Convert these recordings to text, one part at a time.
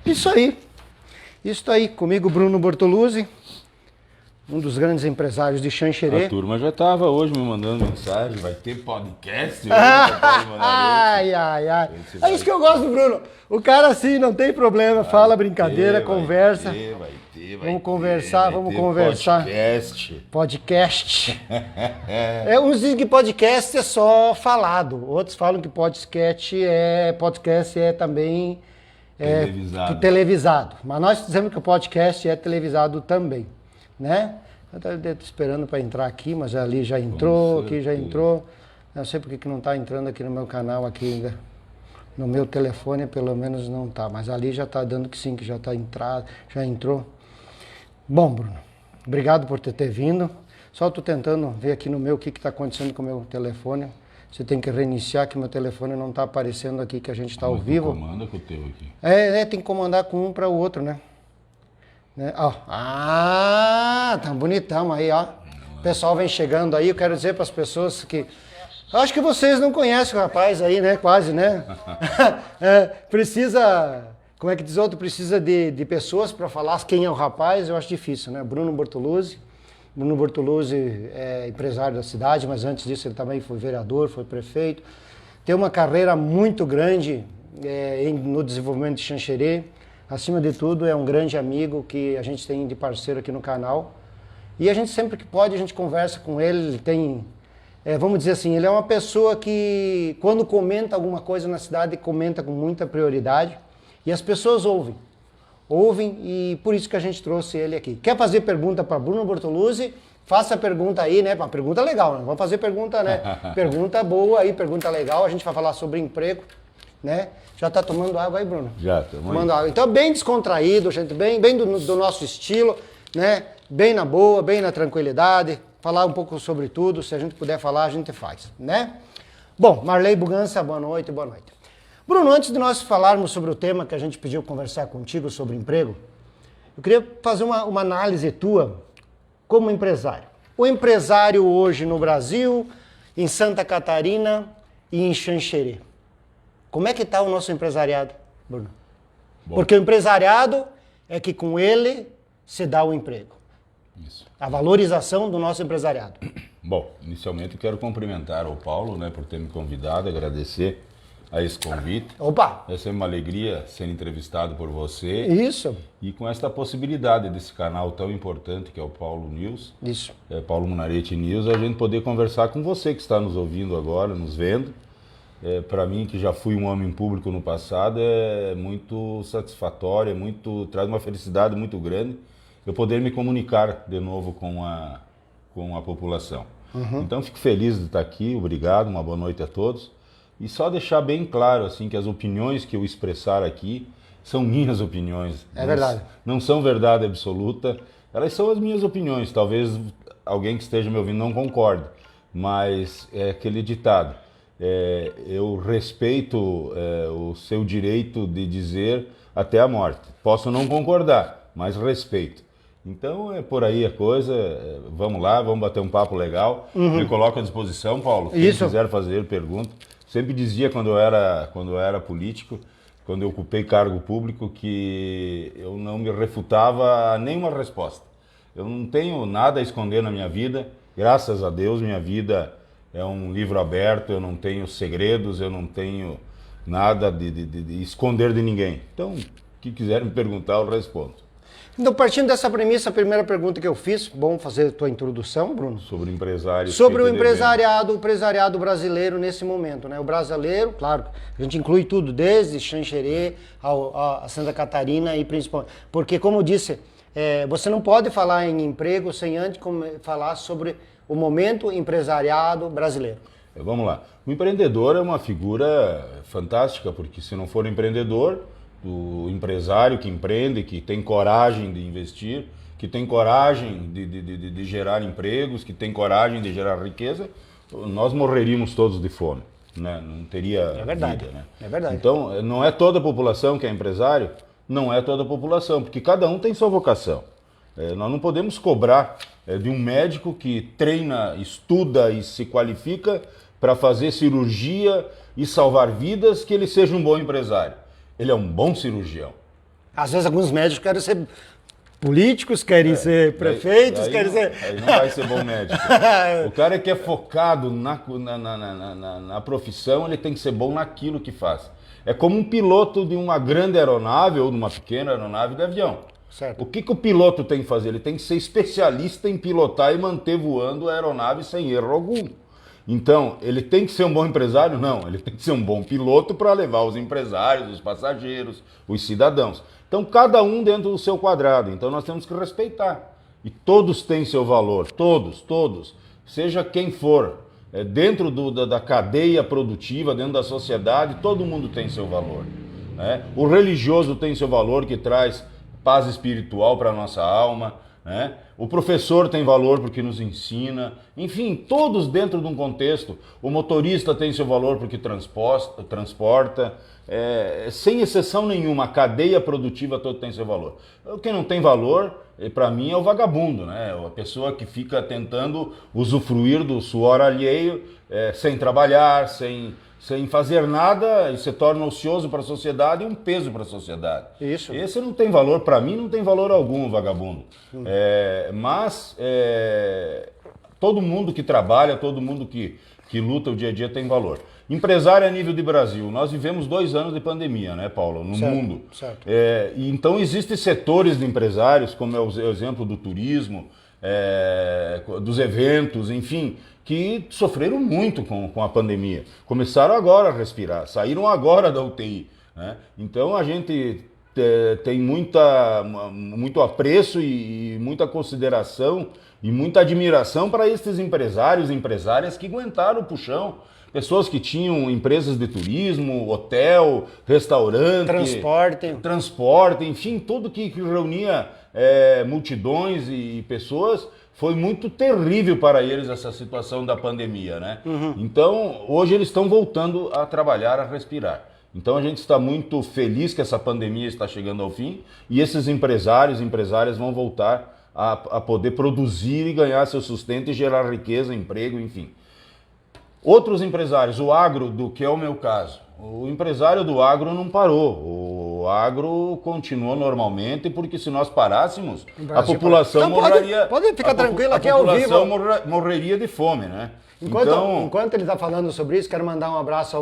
Isso aí. Isso aí, comigo Bruno Bortoluzzi, um dos grandes empresários de Xanxerê. A turma já estava hoje me mandando mensagem, vai ter podcast hoje, Paulo Munarete. Ai. É isso que eu gosto do Bruno. O cara assim, não tem problema, fala brincadeira, conversa. Vai ter. Vamos conversar. Podcast. Uns dizem que podcast é só falado, outros falam que podcast é também televisado. Mas nós dizemos que o podcast é televisado também, né? Eu estou esperando para entrar aqui, mas ali já entrou, aqui já entrou. Não sei porque que não está entrando aqui no meu canal aqui ainda. No meu telefone pelo menos não está, mas ali já está dando que sim, que já está entrado, já entrou. Bom, Bruno, obrigado por ter vindo. Só estou tentando ver aqui no meu o que está acontecendo com o meu telefone. Você tem que reiniciar, que meu telefone não está aparecendo aqui, que a gente está ao vivo. Comanda com o teu aqui. Tem que comandar com um para o outro, né? Ó. Tá bonitão aí, ó. O pessoal vem chegando aí, eu quero dizer para as pessoas que... Eu acho que vocês não conhecem o rapaz aí, né? Quase, né? Precisa... Como é que diz outro? Precisa de pessoas para falar quem é o rapaz, eu acho difícil, né? Bruno Bortoluzzi. Bruno Bortoluzzi é empresário da cidade, mas antes disso ele também foi vereador, foi prefeito. Tem uma carreira muito grande no desenvolvimento de Xanxerê. Acima de tudo, é um grande amigo que a gente tem de parceiro aqui no canal. E a gente sempre que pode, a gente conversa com ele. Ele tem, vamos dizer assim, ele é uma pessoa que quando comenta alguma coisa na cidade, comenta com muita prioridade. E as pessoas ouvem e por isso que a gente trouxe ele aqui. Quer fazer pergunta para Bruno Bortoluzzi? Faça a pergunta aí, né? Uma pergunta legal, né? Vamos fazer pergunta, né? Pergunta boa aí, pergunta legal. A gente vai falar sobre emprego, né? Já tá tomando água aí, Bruno? Já, estamos tomando água. Então, bem descontraído, gente, bem do nosso estilo, né? Bem na boa, bem na tranquilidade. Falar um pouco sobre tudo. Se a gente puder falar, a gente faz, né? Bom, Marley Bugança, boa noite. Bruno, antes de nós falarmos sobre o tema que a gente pediu conversar contigo sobre emprego, eu queria fazer uma análise tua como empresário. O empresário hoje no Brasil, em Santa Catarina e em Xanxerê. Como é que está o nosso empresariado, Bruno? Bom. Porque o empresariado é que com ele se dá o emprego. Isso. A valorização do nosso empresariado. Bom, inicialmente eu quero cumprimentar o Paulo, né, por ter me convidado, agradecer a esse convite. Opa! É sempre uma alegria ser entrevistado por você. Isso. E com esta possibilidade desse canal tão importante que é o Paulo News. Isso. Paulo Munarete News, a gente poder conversar com você que está nos ouvindo agora, nos vendo. Para mim, que já fui um homem público no passado, é muito satisfatório, traz uma felicidade muito grande eu poder me comunicar de novo com a população. Uhum. Então, fico feliz de estar aqui, obrigado, uma boa noite a todos. E só deixar bem claro assim que as opiniões que eu expressar aqui são minhas opiniões. É verdade. Não são verdade absoluta, elas são as minhas opiniões. Talvez alguém que esteja me ouvindo não concorde, mas é aquele ditado. Eu respeito o seu direito de dizer até a morte. Posso não concordar, mas respeito. Então é por aí a coisa, vamos lá, vamos bater um papo legal. Uhum. Me coloco à disposição, Paulo, quem quiser fazer pergunta. Sempre dizia quando eu era político, quando eu ocupei cargo público, que eu não me refutava a nenhuma resposta. Eu não tenho nada a esconder na minha vida, graças a Deus minha vida é um livro aberto, eu não tenho segredos, eu não tenho nada de esconder de ninguém. Então, o que quiser me perguntar, eu respondo. Então, partindo dessa premissa, a primeira pergunta que eu fiz, bom fazer a tua introdução, Bruno. Sobre empresário. Sobre o empresariado brasileiro nesse momento, né? O brasileiro, claro, a gente inclui tudo, desde Xanxerê a Santa Catarina e principalmente, porque como eu disse, você não pode falar em emprego sem antes falar sobre o momento empresariado brasileiro. Vamos lá. O empreendedor é uma figura fantástica, porque se não for empreendedor, o empresário que empreende, que tem coragem de investir, que tem coragem de gerar empregos, que tem coragem de gerar riqueza, nós morreríamos todos de fome, né? Não teria vida, né? É verdade. Então, não é toda a população que é empresário, não é toda a população, porque cada um tem sua vocação. Nós não podemos cobrar de um médico que treina, estuda e se qualifica para fazer cirurgia e salvar vidas que ele seja um bom empresário. Ele é um bom cirurgião. Às vezes alguns médicos querem ser políticos, querem ser prefeitos, aí querem não, ser... Aí não vai ser bom médico. O cara que é focado na profissão, ele tem que ser bom naquilo que faz. É como um piloto de uma grande aeronave ou de uma pequena aeronave de avião. Certo. O que o piloto tem que fazer? Ele tem que ser especialista em pilotar e manter voando a aeronave sem erro algum. Então, ele tem que ser um bom empresário? Não, ele tem que ser um bom piloto para levar os empresários, os passageiros, os cidadãos. Então, cada um dentro do seu quadrado. Então, nós temos que respeitar. E todos têm seu valor, todos. Seja quem for, dentro da cadeia produtiva, dentro da sociedade, todo mundo tem seu valor. Né? O religioso tem seu valor, que traz paz espiritual para a nossa alma. Né? O professor tem valor porque nos ensina, enfim, todos dentro de um contexto. O motorista tem seu valor porque transporta, sem exceção nenhuma, a cadeia produtiva toda tem seu valor. Quem não tem valor, para mim, é o vagabundo, né? A pessoa que fica tentando usufruir do suor alheio, sem trabalhar, sem fazer nada, e se torna ocioso para a sociedade e um peso para a sociedade. Isso. Esse não tem valor, para mim não tem valor algum, vagabundo. Mas todo mundo que trabalha, todo mundo que luta o dia a dia tem valor. Empresário a nível de Brasil, nós vivemos 2 anos de pandemia, né, Paulo, no mundo. Certo. E então existem setores de empresários, como é o exemplo do turismo, dos eventos, enfim, que sofreram muito com a pandemia. Começaram agora a respirar, saíram agora da UTI. Né? Então a gente tem muito apreço e muita consideração e muita admiração para esses empresários e empresárias que aguentaram o puxão. Pessoas que tinham empresas de turismo, hotel, restaurante, transporte, enfim, tudo que reunia multidões e pessoas. Foi muito terrível para eles essa situação da pandemia, né? Então, hoje eles estão voltando a trabalhar, a respirar. Então, a gente está muito feliz que essa pandemia está chegando ao fim e esses empresárias vão voltar a poder produzir e ganhar seu sustento e gerar riqueza, emprego, enfim. Outros empresários, o agro, que é o meu caso, o empresário do agro não parou, o agro continuou normalmente, porque se nós parássemos, a população morreria. Pode ficar tranquilo, aqui ao vivo. A população morreria de fome, né? Enquanto ele está falando sobre isso, quero mandar um abraço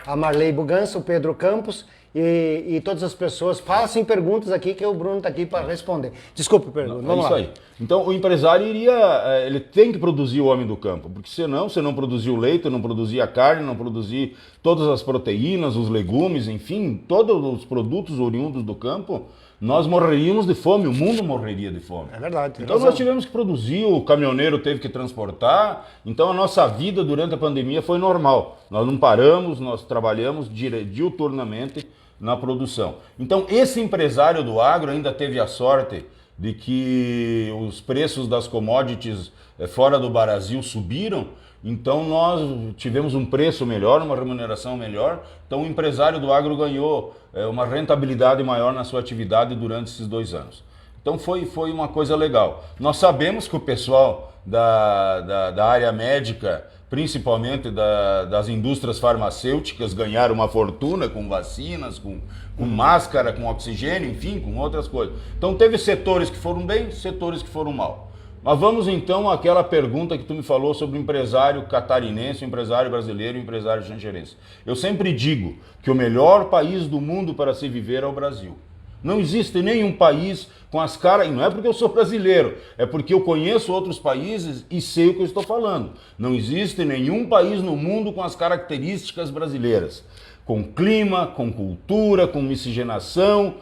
a Marley Bugança, o Pedro Campos e todas as pessoas. Façam perguntas aqui que o Bruno está aqui para responder. Desculpe, Pedro, vamos lá. É isso aí. Então, o empresário ele tem que produzir o homem do campo, porque senão, você não produzir o leite, não produzir a carne, não produzir todas as proteínas, os legumes, enfim, todos os produtos oriundos do campo, nós morreríamos de fome, o mundo morreria de fome. É verdade. Então nós tivemos que produzir, o caminhoneiro teve que transportar, então a nossa vida durante a pandemia foi normal. Nós não paramos, nós trabalhamos diuturnamente na produção. Então esse empresário do agro ainda teve a sorte de que os preços das commodities fora do Brasil subiram, então nós tivemos um preço melhor, uma remuneração melhor, então o empresário do agro ganhou uma rentabilidade maior na sua atividade durante esses 2 anos. Então foi uma coisa legal. Nós sabemos que o pessoal da área médica, principalmente das indústrias farmacêuticas, ganharam uma fortuna com vacinas, com máscara, com oxigênio, enfim, com outras coisas. Então teve setores que foram bem, setores que foram mal. Mas vamos então àquela pergunta que tu me falou sobre o empresário catarinense, o empresário brasileiro e o empresário xanxerense. Eu sempre digo que o melhor país do mundo para se viver é o Brasil. Não existe nenhum país com as caras, e não é porque eu sou brasileiro, é porque eu conheço outros países e sei o que eu estou falando. Não existe nenhum país no mundo com as características brasileiras. Com clima, com cultura, com miscigenação,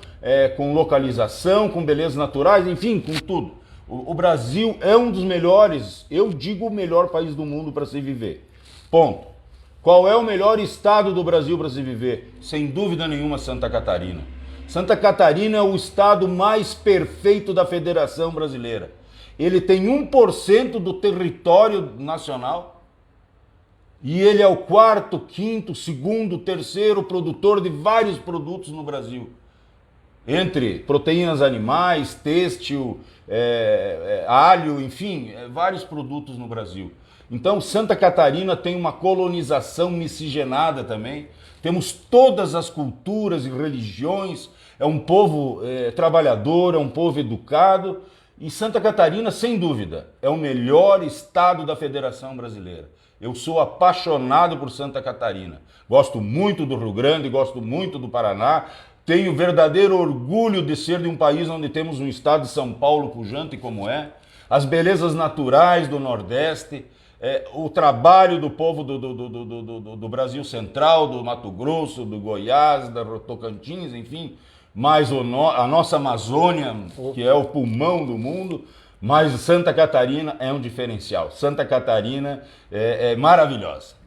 com localização, com belezas naturais, enfim, com tudo. O Brasil é um dos melhores, eu digo o melhor país do mundo para se viver. Ponto. Qual é o melhor estado do Brasil para se viver? Sem dúvida nenhuma, Santa Catarina. Santa Catarina é o estado mais perfeito da Federação Brasileira. Ele tem 1% do território nacional e ele é o 4º, 5º, 2º, 3º produtor de vários produtos no Brasil. Entre proteínas animais, têxtil, alho, enfim, vários produtos no Brasil. Então, Santa Catarina tem uma colonização miscigenada também, temos todas as culturas e religiões, é um povo trabalhador, é um povo educado, e Santa Catarina, sem dúvida, é o melhor estado da Federação Brasileira. Eu sou apaixonado por Santa Catarina, gosto muito do Rio Grande, gosto muito do Paraná, tenho verdadeiro orgulho de ser de um país onde temos um estado de São Paulo pujante como é, as belezas naturais do Nordeste, o trabalho do povo do Brasil Central, do Mato Grosso, do Goiás, da Tocantins, enfim, mais a nossa Amazônia, que é o pulmão do mundo, mas Santa Catarina é um diferencial. Santa Catarina é maravilhosa.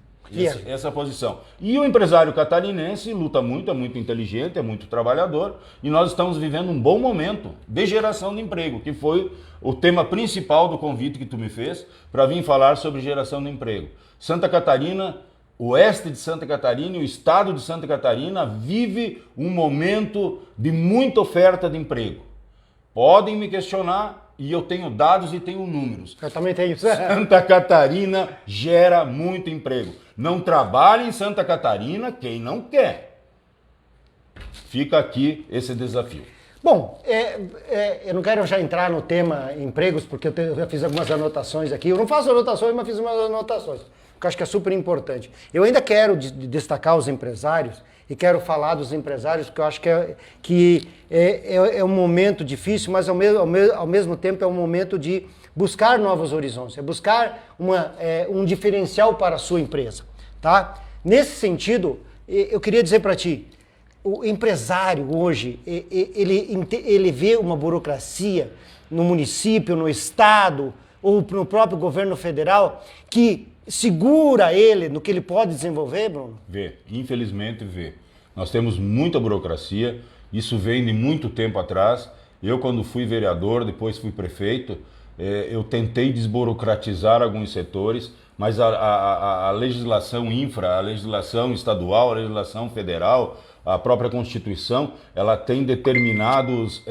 Essa posição. E o empresário catarinense luta muito, é muito inteligente, é muito trabalhador, e nós estamos vivendo um bom momento de geração de emprego, que foi o tema principal do convite que tu me fez para vir falar sobre geração de emprego. Santa Catarina, o oeste de Santa Catarina e o estado de Santa Catarina vive um momento de muita oferta de emprego. Podem me questionar, e eu tenho dados e tenho números. Eu também tenho. Santa Catarina gera muito emprego. Não trabalha em Santa Catarina quem não quer. Fica aqui esse desafio. Bom, eu não quero já entrar no tema empregos, porque eu já fiz algumas anotações aqui. Eu não faço anotações, mas fiz umas anotações, que eu acho que é super importante. Eu ainda quero destacar os empresários, e quero falar dos empresários, porque eu acho que é um momento difícil, mas ao mesmo tempo é um momento de buscar novos horizontes, é buscar um diferencial para a sua empresa. Tá? Nesse sentido, eu queria dizer para ti, o empresário hoje, ele vê uma burocracia no município, no estado, ou no próprio governo federal, que segura ele no que ele pode desenvolver, Bruno? Vê, infelizmente vê. Nós temos muita burocracia, isso vem de muito tempo atrás. Eu, quando fui vereador, depois fui prefeito, eu tentei desburocratizar alguns setores, mas a legislação infra, a legislação estadual, a legislação federal, a própria Constituição, ela tem determinadas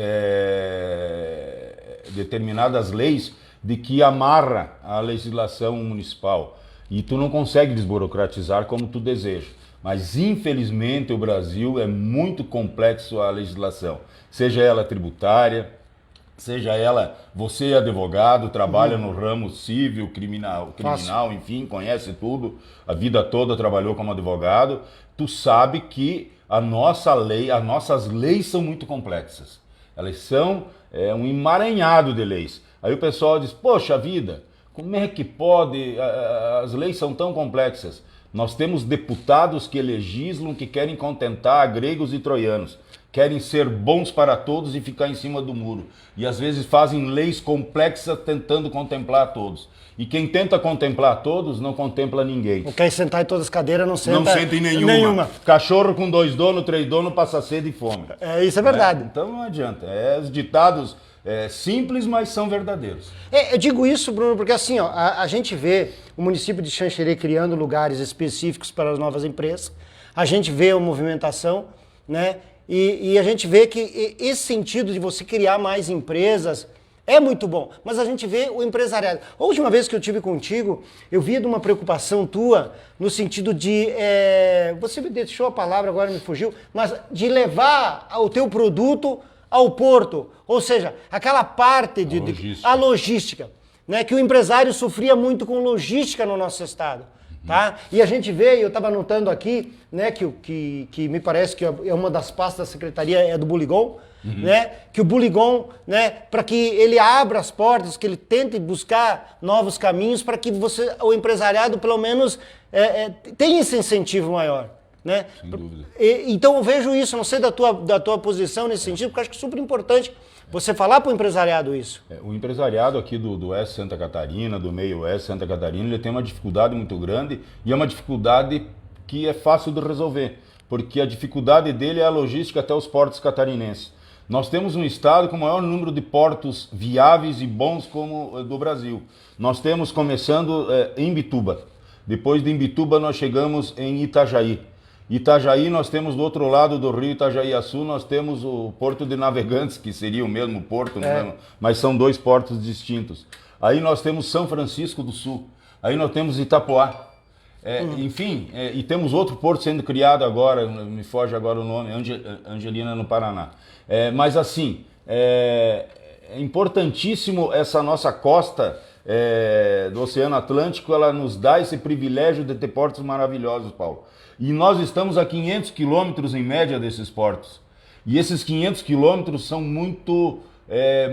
leis de que amarra a legislação municipal. E tu não consegue desburocratizar como tu deseja. Mas, infelizmente, o Brasil é muito complexo a legislação. Seja ela tributária, seja ela, você é advogado, trabalha no ramo civil, criminal, enfim, conhece tudo, a vida toda trabalhou como advogado, tu sabe que a nossa lei, as nossas leis são muito complexas. Elas são um emaranhado de leis. Aí o pessoal diz, poxa vida, como é que pode, as leis são tão complexas. Nós temos deputados que legislam, que querem contentar gregos e troianos, querem ser bons para todos e ficar em cima do muro. E às vezes fazem leis complexas tentando contemplar todos. E quem tenta contemplar todos não contempla ninguém. Não quer sentar em todas as cadeiras, não senta, não senta em nenhuma. Cachorro com 2 donos, 3 donos passa sede e fome. Isso é verdade. Então não adianta. Os ditados simples, mas são verdadeiros. Eu digo isso, Bruno, porque assim, ó, a gente vê o município de Xanxerê criando lugares específicos para as novas empresas, a gente vê a movimentação, né? E a gente vê que esse sentido de você criar mais empresas é muito bom, mas a gente vê o empresariado. A última vez que eu tive contigo, eu vi de uma preocupação tua no sentido de, você me deixou a palavra, agora me fugiu, mas de levar o teu produto ao porto, ou seja, aquela parte a logística, né, que o empresário sofria muito com logística no nosso estado. Tá? E a gente vê, eu estava anotando aqui, né, que me parece que é uma das pastas da secretaria é do Buligon, né, que o Buligon, né, para que ele abra as portas, que ele tente buscar novos caminhos para que o empresariado pelo menos tenha esse incentivo maior. Né? Sem dúvida. Então eu vejo isso, não sei da tua posição nesse sentido, porque eu acho que é super importante você falar para o empresariado isso. O empresariado aqui do Oeste Santa Catarina, do meio Oeste Santa Catarina, ele tem uma dificuldade muito grande e é uma dificuldade que é fácil de resolver, porque a dificuldade dele é a logística até os portos catarinenses. Nós temos um estado com o maior número de portos viáveis e bons como do Brasil. Nós temos começando em Imbituba, depois de Imbituba nós chegamos em Itajaí. Itajaí, nós temos do outro lado do rio Itajaí-Açu, nós temos o Porto de Navegantes, que seria o mesmo porto, mas são 2 portos distintos. Aí nós temos São Francisco do Sul, aí nós temos Itapoá. Enfim, e temos outro porto sendo criado agora, me foge agora o nome, Angelina, no Paraná. Mas assim, é importantíssimo essa nossa costa do Oceano Atlântico, ela nos dá esse privilégio de ter portos maravilhosos, Paulo. E nós estamos a 500 quilômetros em média desses portos. E esses 500 quilômetros são muito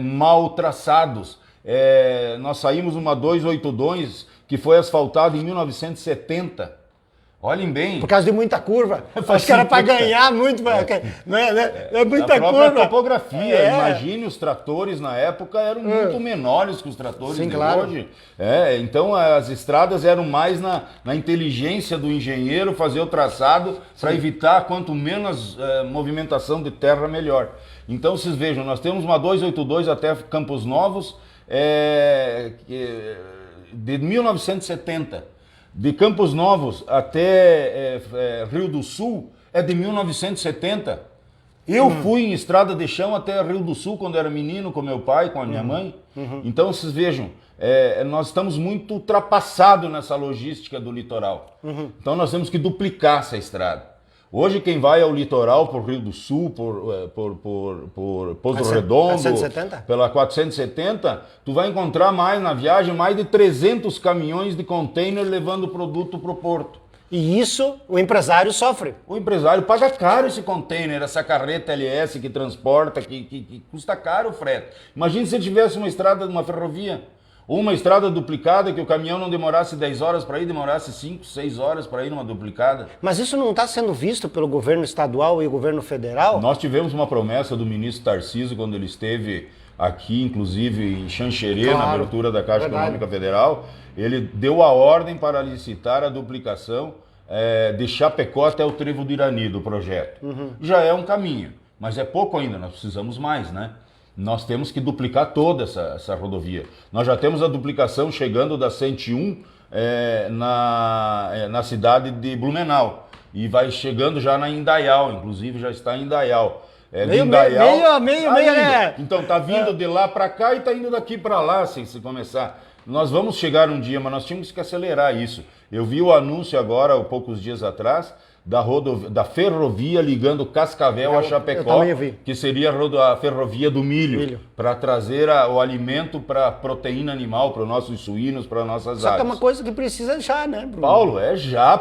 mal traçados. Nós saímos uma 282 que foi asfaltada em 1970. Olhem bem. Por causa de muita curva. Acho que era para ganhar muito. É muita a própria curva. Topografia. Imagine, os tratores na época eram muito menores que os tratores de hoje. Então as estradas eram mais na inteligência do engenheiro fazer o traçado para evitar quanto menos movimentação de terra, melhor. Então vocês vejam, nós temos uma 282 até Campos Novos de 1970. De Campos Novos até Rio do Sul é de 1970. Eu fui em estrada de chão até Rio do Sul quando era menino, com meu pai, com a minha mãe. Então vocês vejam, nós estamos muito ultrapassados nessa logística do litoral. Então nós temos que duplicar essa estrada. Hoje quem vai ao litoral, por Rio do Sul, por Pouso Redondo, 470? pela 470, tu vai encontrar na viagem mais de 300 caminhões de container levando produto para o porto. E isso o empresário sofre. O empresário paga caro esse container, essa carreta LS que transporta, que custa caro o frete. Imagina se tivesse uma estrada, uma ferrovia, ou uma estrada duplicada, que o caminhão não demorasse 10 horas para ir, demorasse 5, 6 horas para ir numa duplicada. Mas isso não está sendo visto pelo governo estadual e o governo federal? Nós tivemos uma promessa do ministro Tarcísio quando ele esteve aqui, inclusive em Xanxerê, na abertura da Caixa Econômica Federal. Ele deu a ordem para licitar a duplicação de Chapecó até o Trevo do Irani, do projeto. Já é um caminho, mas é pouco ainda, nós precisamos mais, né? Nós temos que duplicar toda essa rodovia. Nós já temos a duplicação chegando da 101 na cidade de Blumenau. E vai chegando já na Indaial, inclusive já está em Indaial. Meio, Então tá vindo de lá para cá e tá indo daqui para lá, se começar. Nós vamos chegar um dia, mas nós tínhamos que acelerar isso. Eu vi o anúncio agora, há poucos dias atrás, da ferrovia ligando Cascavel a Chapecó, que seria a ferrovia do milho. Para trazer o alimento para a proteína animal, para os nossos suínos, para nossas aves. Só que é uma coisa que precisa já, né, Bruno? Paulo,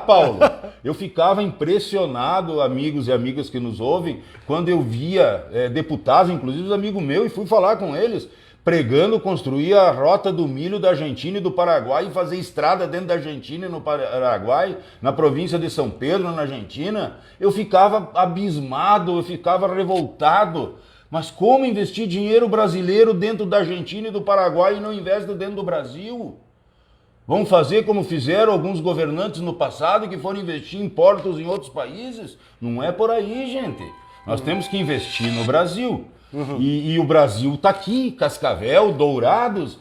Paulo. Eu ficava impressionado, amigos e amigas que nos ouvem, quando eu via deputados, inclusive os amigos meus, e fui falar com eles, pregando construir a rota do milho da Argentina e do Paraguai e fazer estrada dentro da Argentina e no Paraguai, na província de São Pedro, na Argentina. Eu ficava abismado, eu ficava revoltado. Mas como investir dinheiro brasileiro dentro da Argentina e do Paraguai e não investe dentro do Brasil? Vamos fazer como fizeram alguns governantes no passado que foram investir em portos em outros países? Não é por aí, gente. Nós temos que investir no Brasil. E o Brasil está aqui, Cascavel, Dourados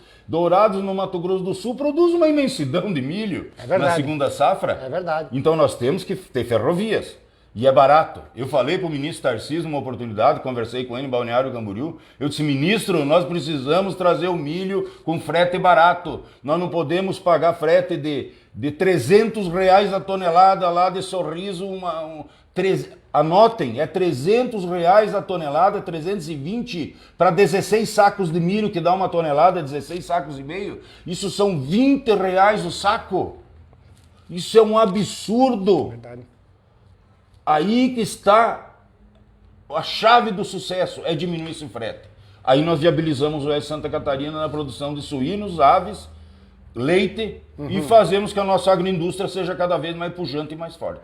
no Mato Grosso do Sul produz uma imensidão de milho na segunda safra. É verdade. Então nós temos que ter ferrovias. E é barato. Eu falei para o ministro Tarcísio numa oportunidade, conversei com ele em Balneário Camboriú. Eu disse, ministro, nós precisamos trazer o milho com frete barato. Nós não podemos pagar frete de R$300 a tonelada lá de Sorriso. Anotem, é R$300 a tonelada, 320 para 16 sacos de milho, que dá uma tonelada, 16 sacos e meio. Isso são R$20 o saco. Isso é um absurdo. Verdade. Aí que está a chave do sucesso, é diminuir esse frete. Aí nós viabilizamos o Oeste Santa Catarina na produção de suínos, aves, leite e fazemos que a nossa agroindústria seja cada vez mais pujante e mais forte.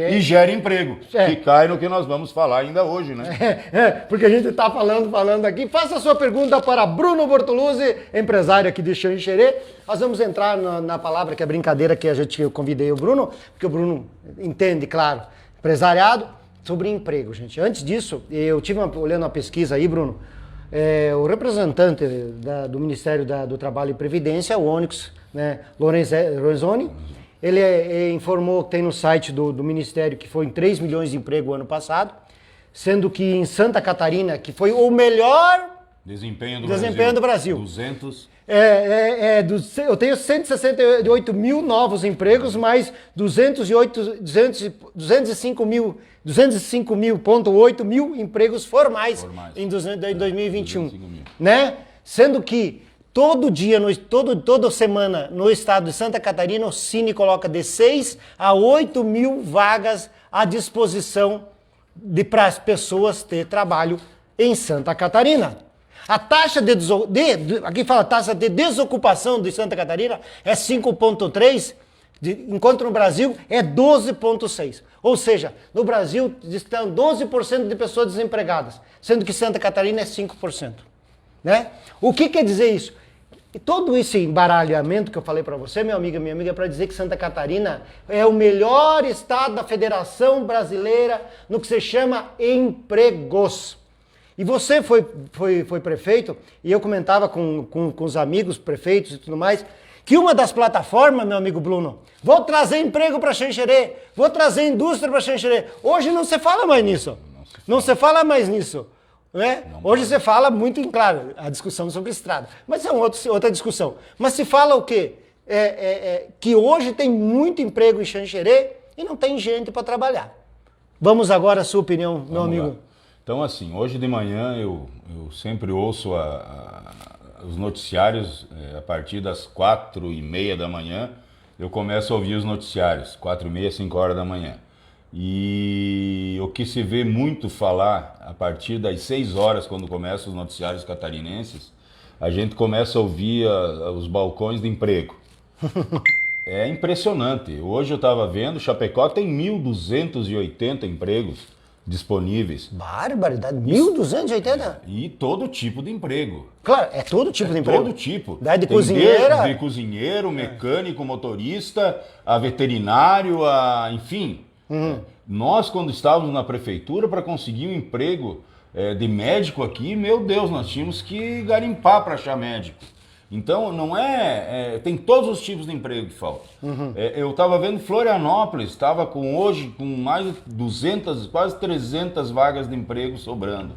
E gere emprego, que cai no que nós vamos falar ainda hoje, né? Porque a gente está falando aqui. Faça a sua pergunta para Bruno Bortoluzzi, empresário aqui de Xanxerê. Nós vamos entrar na palavra que é brincadeira que eu convidei o Bruno, porque o Bruno entende, claro, empresariado, sobre emprego, gente. Antes disso, eu tive olhando uma pesquisa aí, Bruno, o representante do Ministério do Trabalho e Previdência, o Onyx, né, Lorenzoni, ele informou que tem no site do Ministério que foi em 3 milhões de emprego ano passado, sendo que em Santa Catarina, que foi o melhor desempenho do Brasil. 200. Eu tenho 168 mil novos empregos, mais 205,8 mil empregos formais em 2021. Né? Sendo que todo dia, toda semana, no estado de Santa Catarina, o Cine coloca de 6 a 8 mil vagas à disposição para as pessoas ter trabalho em Santa Catarina. A taxa aqui fala taxa de desocupação de Santa Catarina é 5,3, enquanto no Brasil é 12,6. Ou seja, no Brasil estão 12% de pessoas desempregadas, sendo que Santa Catarina é 5%. Né? O que quer dizer isso? Todo esse embaralhamento que eu falei para você, meu amigo e minha amiga, é para dizer que Santa Catarina é o melhor estado da Federação Brasileira no que se chama empregos. E você foi prefeito, e eu comentava com os amigos prefeitos e tudo mais, que uma das plataformas, meu amigo Bruno, vou trazer emprego para Xanxerê, vou trazer indústria para Xanxerê. Hoje não se fala mais nisso. Não se fala mais nisso. Né? Hoje você fala muito, claro, a discussão sobre estrada. Mas é outra discussão. Mas se fala o quê? Que hoje tem muito emprego em Xanxerê e não tem gente para trabalhar. Vamos agora à sua opinião, meu amigo. Lá. Então, assim, hoje de manhã eu sempre ouço os noticiários, a partir das 4h30 da manhã, eu começo a ouvir os noticiários, 4h30, 5 horas da manhã. E o que se vê muito falar, a partir das 6 horas, quando começam os noticiários catarinenses, a gente começa a ouvir os balcões de emprego. É impressionante. Hoje eu estava vendo, Chapecó tem 1.280 empregos disponíveis. Barbaridade, 1.280? E todo tipo de emprego. Claro, é todo tipo de emprego. Todo tipo. De cozinheira. De cozinheiro, mecânico, motorista, a veterinário, enfim. Nós, quando estávamos na prefeitura, para conseguir um emprego de médico aqui, meu Deus, nós tínhamos que garimpar para achar médico. Então, não tem todos os tipos de emprego que faltam. Eu estava vendo Florianópolis, estava hoje com mais de 200, quase 300 vagas de emprego sobrando.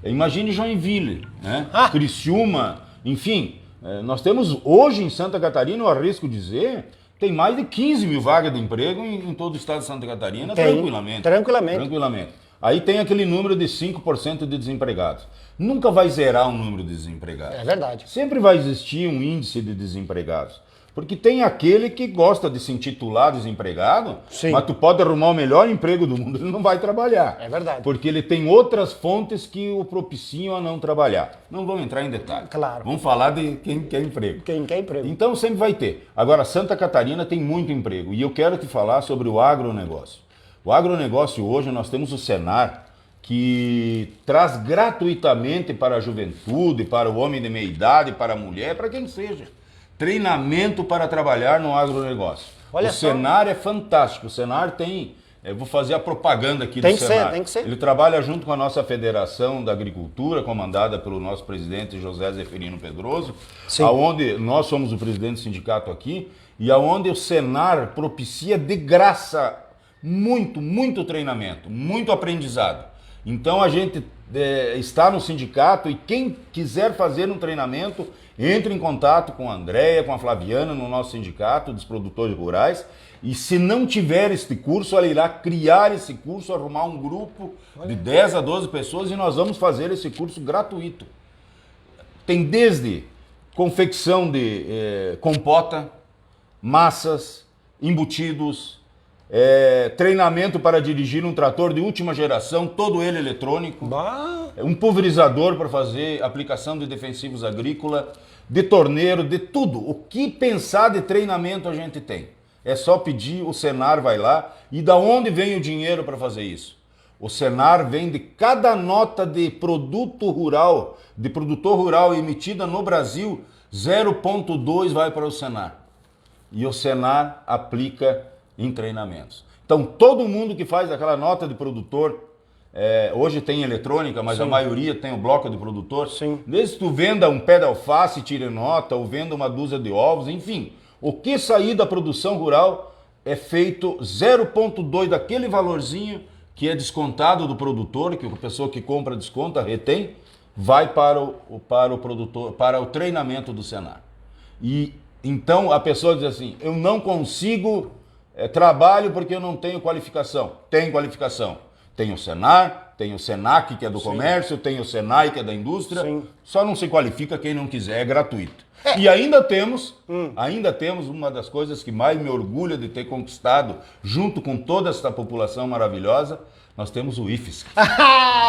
Imagine Joinville, né? Criciúma, enfim. Nós temos hoje em Santa Catarina, eu arrisco dizer, tem mais de 15 mil vagas de emprego em todo o estado de Santa Catarina, tranquilamente. Aí tem aquele número de 5% de desempregados. Nunca vai zerar um número de desempregados. É verdade. Sempre vai existir um índice de desempregados. Porque tem aquele que gosta de se intitular desempregado, sim, mas tu pode arrumar o melhor emprego do mundo, ele não vai trabalhar. É verdade. Porque ele tem outras fontes que o propiciam a não trabalhar. Não vamos entrar em detalhes. Claro. Vamos falar de quem quer emprego. Quem quer emprego. Então sempre vai ter. Agora, Santa Catarina tem muito emprego. E eu quero te falar sobre o agronegócio. O agronegócio hoje, nós temos o Senar, que traz gratuitamente para a juventude, para o homem de meia idade, para a mulher, para quem seja, treinamento para trabalhar no agronegócio. Olha o Senar é fantástico. O Senar tem... Eu vou fazer a propaganda aqui do Senar. Tem que ser. Ele trabalha junto com a nossa Federação da Agricultura, comandada pelo nosso presidente José Zeferino Pedroso, aonde nós somos o presidente do sindicato aqui, e aonde o Senar propicia de graça muito treinamento, muito aprendizado. Então a gente está no sindicato e quem quiser fazer um treinamento, entre em contato com a Andréia, com a Flaviana, no nosso sindicato dos produtores rurais. E se não tiver este curso, ela irá criar esse curso, arrumar um grupo de 10 a 12 pessoas e nós vamos fazer esse curso gratuito. Tem desde confecção de compota, massas, embutidos, treinamento para dirigir um trator de última geração, todo ele eletrônico, um pulverizador para fazer aplicação de defensivos agrícolas, de torneiro, de tudo. O que pensar de treinamento a gente tem. É só pedir, o Senar vai lá. E da onde vem o dinheiro para fazer isso? O Senar vem de cada nota de produto rural, de produtor rural emitida no Brasil, 0,2 vai para o Senar. E o Senar aplica em treinamentos. Então, todo mundo que faz aquela nota de produtor, hoje tem eletrônica, mas a maioria tem o bloco de produtor. Desde que tu venda um pé de alface, tire nota, ou venda uma dúzia de ovos, enfim. O que sair da produção rural é feito 0,2 daquele valorzinho que é descontado do produtor, que a pessoa que compra desconta, retém, vai para o produtor, para o treinamento do Senar. E então a pessoa diz assim, eu não consigo trabalho porque eu não tenho qualificação. Tem qualificação. Tem o Senar, tem o Senac, que é do comércio, tem o Senai, que é da indústria. Sim. Só não se qualifica quem não quiser, é gratuito. E ainda temos uma das coisas que mais me orgulha de ter conquistado, junto com toda essa população maravilhosa, nós temos o IFSC.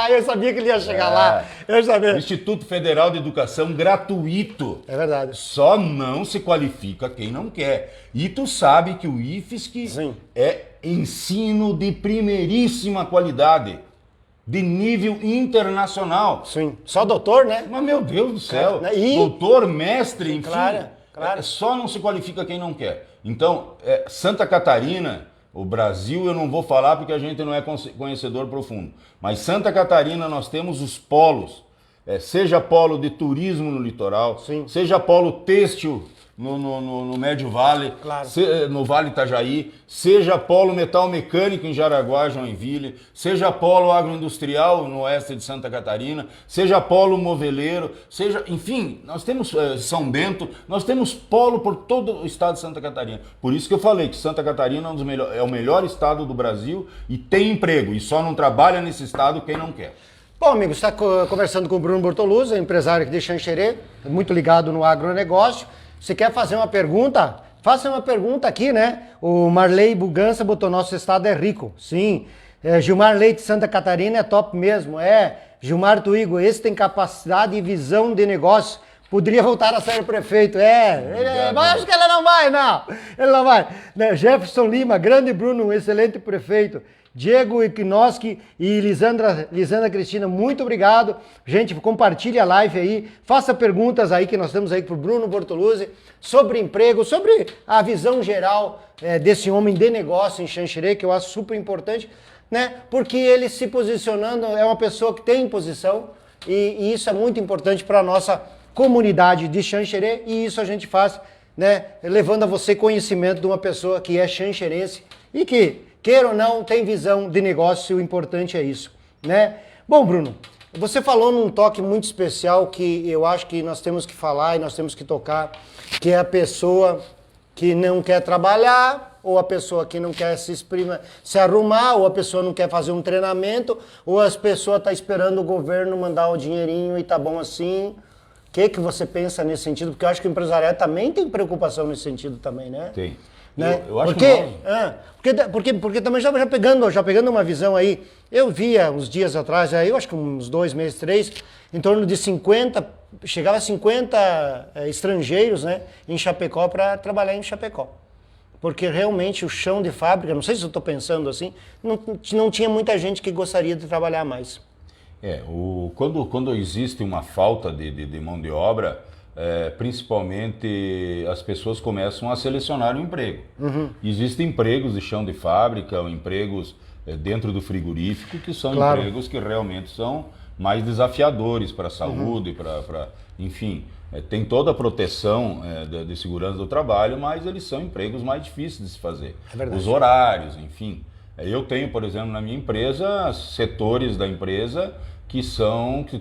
Eu sabia que ele ia chegar lá. Eu sabia. Instituto Federal de Educação gratuito. É verdade. Só não se qualifica quem não quer. E tu sabe que o IFSC Sim. é ensino de primeiríssima qualidade, de nível internacional. Sim. Só doutor, né? Mas, meu Deus do céu, E... doutor, mestre, enfim, claro. Só não se qualifica quem não quer. Então, Santa Catarina, o Brasil eu não vou falar porque a gente não é conhecedor profundo, mas Santa Catarina nós temos os polos, seja polo de turismo no litoral, Sim. seja polo têxtil no Médio Vale, claro. No Vale Itajaí, seja polo metal mecânico em Jaraguá, Joinville, seja polo agroindustrial no oeste de Santa Catarina, seja polo moveleiro, seja, enfim, nós temos São Bento, nós temos polo por todo o estado de Santa Catarina. Por isso que eu falei que Santa Catarina é o melhor estado do Brasil e tem emprego, e só não trabalha nesse estado quem não quer. Bom, amigo, você está conversando com o Bruno Bortoluzzi, empresário aqui de Xanxerê, muito ligado no agronegócio. Você quer fazer uma pergunta? Faça uma pergunta aqui, né? O Marley Bugança botou, nosso estado é rico. Sim. Gilmar Leite, Santa Catarina é top mesmo. Gilmar Tuigo, esse tem capacidade e visão de negócio. Poderia voltar a ser prefeito. Mas acho que ele não vai, não. Ele não vai. Jefferson Lima, grande Bruno, um excelente prefeito. Diego Iknoski e Lisandra Cristina, muito obrigado. Gente, compartilhe a live aí, faça perguntas aí que nós temos aí pro Bruno Bortoluzzi sobre emprego, sobre a visão geral desse homem de negócio em Xanxerê, que eu acho super importante, né? Porque ele se posicionando, é uma pessoa que tem posição e isso é muito importante para a nossa comunidade de Xanxerê e isso a gente faz, né? Levando a você conhecimento de uma pessoa que é xanxerense e que, queira ou não, tem visão de negócio, o importante é isso, né? Bom, Bruno, você falou num toque muito especial que eu acho que nós temos que falar e nós temos que tocar, que é a pessoa que não quer trabalhar, ou a pessoa que não quer se arrumar, ou a pessoa não quer fazer um treinamento, ou as pessoas estão esperando o governo mandar o dinheirinho e tá bom assim. O que você pensa nesse sentido? Porque eu acho que o empresariado também tem preocupação nesse sentido também, né? Tem. Né? Eu acho porque também já pegando uma visão aí, eu via uns dias atrás, eu acho que uns 2 meses, 3, em torno de 50, chegava a 50 estrangeiros, né, em Chapecó para trabalhar em Chapecó. Porque realmente o chão de fábrica, não sei se eu estou pensando assim, não tinha muita gente que gostaria de trabalhar mais. Quando existe uma falta de mão de obra, principalmente as pessoas começam a selecionar o emprego. Existem empregos de chão de fábrica, empregos dentro do frigorífico, que são empregos que realmente são mais desafiadores para a saúde, enfim, tem toda a proteção de segurança do trabalho, mas eles são empregos mais difíceis de se fazer. Os horários, enfim. Eu tenho, por exemplo, na minha empresa, setores da empresa que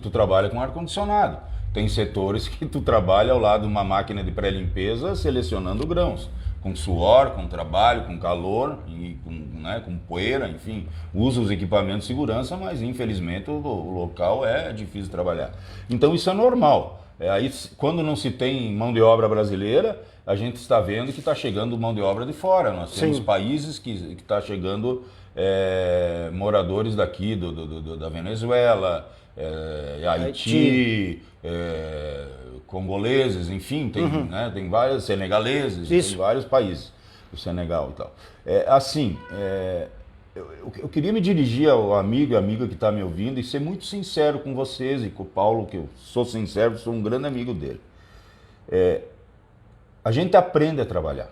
tu trabalha com ar-condicionado. Tem setores que tu trabalha ao lado de uma máquina de pré-limpeza selecionando grãos, com suor, com trabalho, com calor, e com poeira, enfim. Usa os equipamentos de segurança, mas infelizmente o local é difícil de trabalhar. Então isso é normal. Aí, quando não se tem mão de obra brasileira, a gente está vendo que está chegando mão de obra de fora. Nós temos países que está chegando moradores daqui, da Venezuela, Haiti, congoleses, enfim, tem vários senegaleses, tem vários países, o Senegal e tal. Eu queria me dirigir ao amigo e amiga que está me ouvindo e ser muito sincero com vocês e com o Paulo, que eu sou sincero, sou um grande amigo dele. A gente aprende a trabalhar.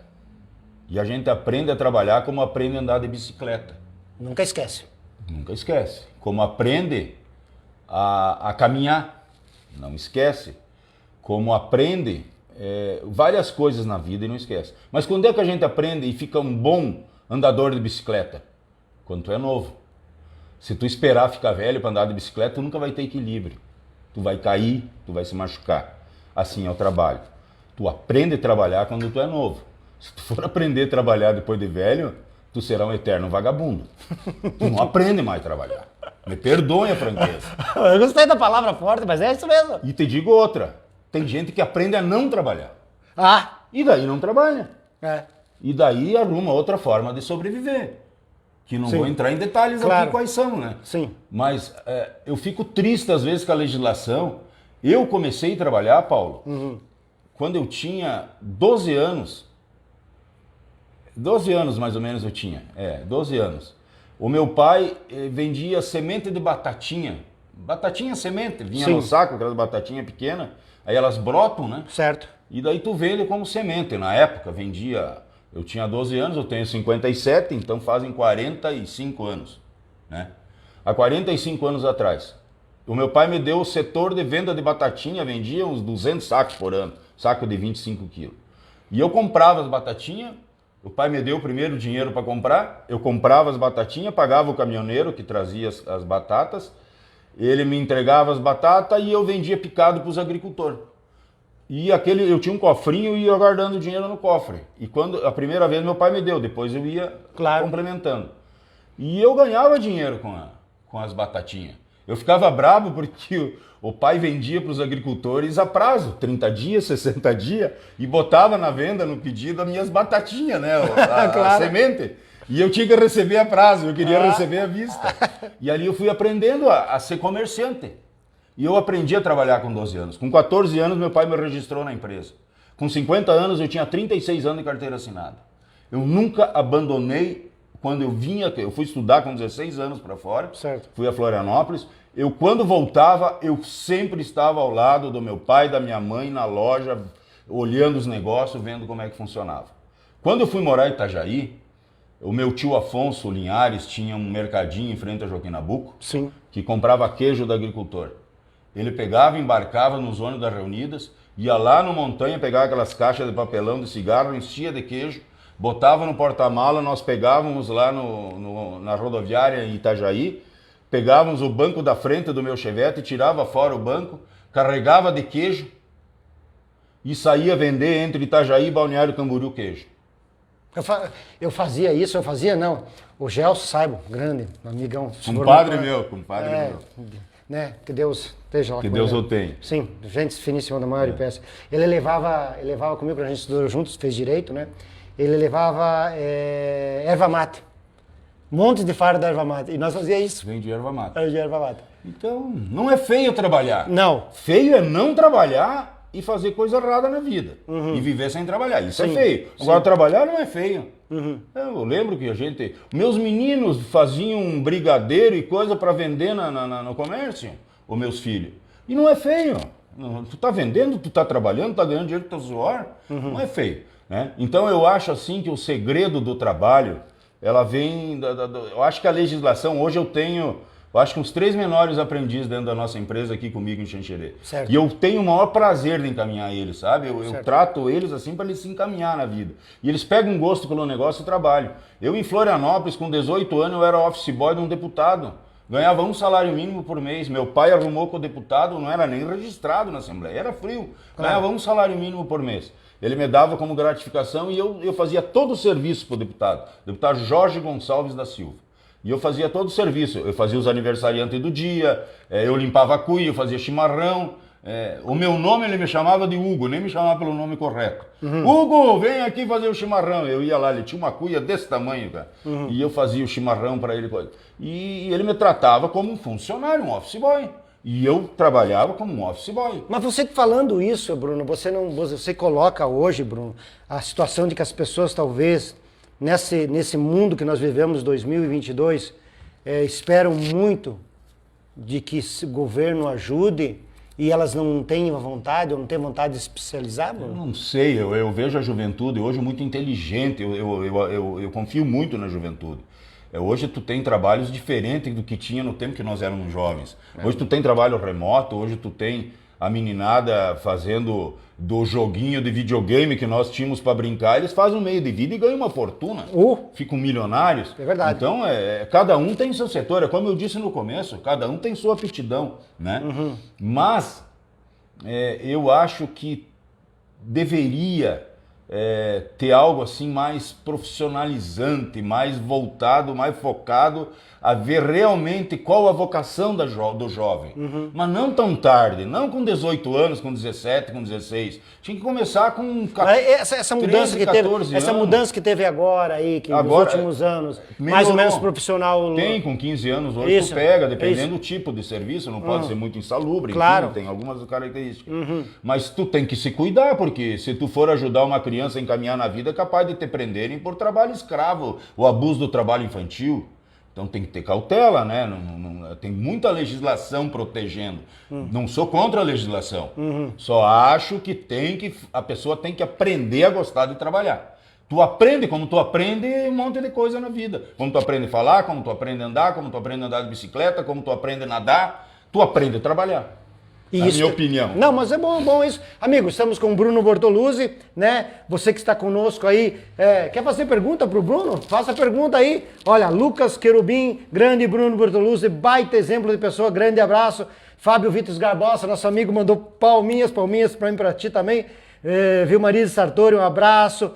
E a gente aprende a trabalhar como aprende a andar de bicicleta. Nunca esquece. Nunca esquece. Como aprende a caminhar. Não esquece. Como aprende várias coisas na vida e não esquece. Mas quando é que a gente aprende e fica um bom andador de bicicleta? Quando tu é novo. Se tu esperar ficar velho para andar de bicicleta, tu nunca vai ter equilíbrio. Tu vai cair, tu vai se machucar. Assim é o trabalho. Tu aprende a trabalhar quando tu é novo. Se tu for aprender a trabalhar depois de velho, tu será um eterno vagabundo. Tu não aprende mais a trabalhar. Me perdoe a franqueza. Eu gostei da palavra forte, mas é isso mesmo. E te digo outra. Tem gente que aprende a não trabalhar. Ah, E daí não trabalha. é. E daí arruma outra forma de sobreviver. Que não Sim. vou entrar em detalhes Claro. aqui quais são, né? Sim. Mas eu fico triste às vezes com a legislação. Eu comecei a trabalhar, Paulo, quando eu tinha 12 anos. 12 anos mais ou menos eu tinha. 12 anos. O meu pai vendia semente de batatinha. Batatinha semente. Vinha Sim. no saco, aquelas batatinhas pequenas. Aí elas brotam, né? Certo. E daí tu vende como semente. Na época vendia, eu tinha 12 anos, eu tenho 57, então fazem 45 anos, né? Há 45 anos atrás. O meu pai me deu o setor de venda de batatinha, vendia uns 200 sacos por ano, saco de 25 quilos. E eu comprava as batatinhas, o pai me deu o primeiro dinheiro para comprar, eu comprava as batatinhas, pagava o caminhoneiro que trazia as batatas, ele me entregava as batatas e eu vendia picado para os agricultores. E eu tinha um cofrinho e ia guardando dinheiro no cofre. E quando a primeira vez meu pai me deu, depois eu ia complementando. E eu ganhava dinheiro com as batatinhas. Eu ficava bravo porque o pai vendia para os agricultores a prazo, 30 dias, 60 dias, e botava na venda, no pedido, as minhas batatinhas, né? A semente. E eu tinha que receber a prazo, eu queria receber à vista. E ali eu fui aprendendo a ser comerciante. E eu aprendi a trabalhar com 12 anos. Com 14 anos, meu pai me registrou na empresa. Com 50 anos, eu tinha 36 anos de carteira assinada. Eu nunca abandonei, quando eu fui estudar com 16 anos para fora, Certo. Fui a Florianópolis. Quando voltava, eu sempre estava ao lado do meu pai, da minha mãe, na loja, olhando os negócios, vendo como é que funcionava. Quando eu fui morar em Itajaí, o meu tio Afonso Linhares tinha um mercadinho em frente a Joaquim Nabuco, Sim. que comprava queijo do agricultor. Ele pegava, embarcava nos ônibus das Reunidas, ia lá no Montanha, pegava aquelas caixas de papelão de cigarro, enchia de queijo, botava no porta-mala, nós pegávamos lá na rodoviária em Itajaí, pegávamos o banco da frente do meu Chevette, tirava fora o banco, carregava de queijo e saía vender entre Itajaí e Balneário Camboriú queijo. Eu fazia isso, não. O Gelson Saibo, grande, amigão. Compadre meu. Né? Que Deus esteja lá Que com Deus ele. o tenha. Sim, gente finíssima da maior peça. Ele levava comigo, a gente estudou juntos, fez direito, né? Ele levava erva mate. Montes de fardo da erva mate. E nós fazíamos isso. Vende erva mate. De erva mate. Então, não é feio trabalhar. Não. Feio é não trabalhar e fazer coisa errada na vida. E viver sem trabalhar. Isso é feio. Agora, trabalhar não é feio. Eu lembro que meus meninos faziam um brigadeiro e coisa para vender no comércio, os meus filhos. E não é feio. Tu tá vendendo, tu tá trabalhando, tá ganhando dinheiro com teu suor. Não é feio. Né? Então eu acho assim que o segredo do trabalho, ela vem... eu acho que a legislação, hoje eu acho que uns 3 menores aprendizes dentro da nossa empresa aqui comigo em Xanxerê. Certo. E eu tenho o maior prazer de encaminhar eles, sabe? Eu trato eles assim para eles se encaminhar na vida. E eles pegam um gosto pelo negócio e trabalham. Eu em Florianópolis, com 18 anos, eu era office boy de um deputado. Ganhava um salário mínimo por mês. Meu pai arrumou com o deputado, não era nem registrado na Assembleia, era frio. Ganhava um salário mínimo por mês. Ele me dava como gratificação e eu fazia todo o serviço para o deputado Jorge Gonçalves da Silva. E eu fazia todo o serviço, eu fazia os aniversariantes do dia, eu limpava a cuia, eu fazia chimarrão. O meu nome ele me chamava de Hugo, nem me chamava pelo nome correto. Hugo, vem aqui fazer o chimarrão. Eu ia lá, ele tinha uma cuia desse tamanho, cara. E eu fazia o chimarrão para ele. E ele me tratava como um funcionário, um office boy. E eu trabalhava como um office boy. Mas você falando isso, Bruno, você coloca hoje, Bruno, a situação de que as pessoas talvez... Nesse mundo que nós vivemos, 2022, esperam muito de que o governo ajude e elas não têm vontade ou não têm vontade de se especializar? Eu não sei, eu vejo a juventude hoje muito inteligente, eu confio muito na juventude. Hoje tu tem trabalhos diferentes do que tinha no tempo que nós éramos jovens. Hoje tu tem trabalho remoto, hoje tu tem a meninada fazendo do joguinho de videogame que nós tínhamos para brincar, eles fazem um meio de vida e ganham uma fortuna. Ficam milionários. É verdade. Então, cada um tem seu setor. É como eu disse no começo, cada um tem sua aptidão, né? Mas eu acho que deveria ter algo assim mais profissionalizante, mais voltado, mais focado a ver realmente qual a vocação do jovem. Mas não tão tarde, não com 18 anos, com 17, com 16. Tinha que começar com essa mudança 13, que teve, 14 essa anos. mudança que teve agora aí, que Agora, nos últimos anos, melhorou. mais ou menos profissional. Tem, com 15 anos hoje Isso, tu pega, dependendo isso. do tipo de serviço, não pode ser muito insalubre, Claro. enfim, tem algumas características. Mas tu tem que se cuidar, porque se tu for ajudar uma criança a encaminhar na vida, é capaz de te prenderem por trabalho escravo, o abuso do trabalho infantil. Então tem que ter cautela, né? Tem muita legislação protegendo. Não sou contra a legislação. Só acho que a pessoa tem que aprender a gostar de trabalhar. Tu aprende, como tu aprende um monte de coisa na vida. Como tu aprende a falar, como tu aprende a andar, como tu aprende a andar de bicicleta, como tu aprende a nadar, tu aprende a trabalhar. É a minha opinião. Não, mas é bom isso. Amigo, estamos com o Bruno Bortoluzzi, né? Você que está conosco aí, quer fazer pergunta pro Bruno? Faça pergunta aí. Olha, Lucas Querubim, grande Bruno Bortoluzzi, baita exemplo de pessoa, grande abraço. Fábio Vitos Garbosa, nosso amigo, mandou palminhas para mim, para ti também. Vilmarise Sartori, um abraço.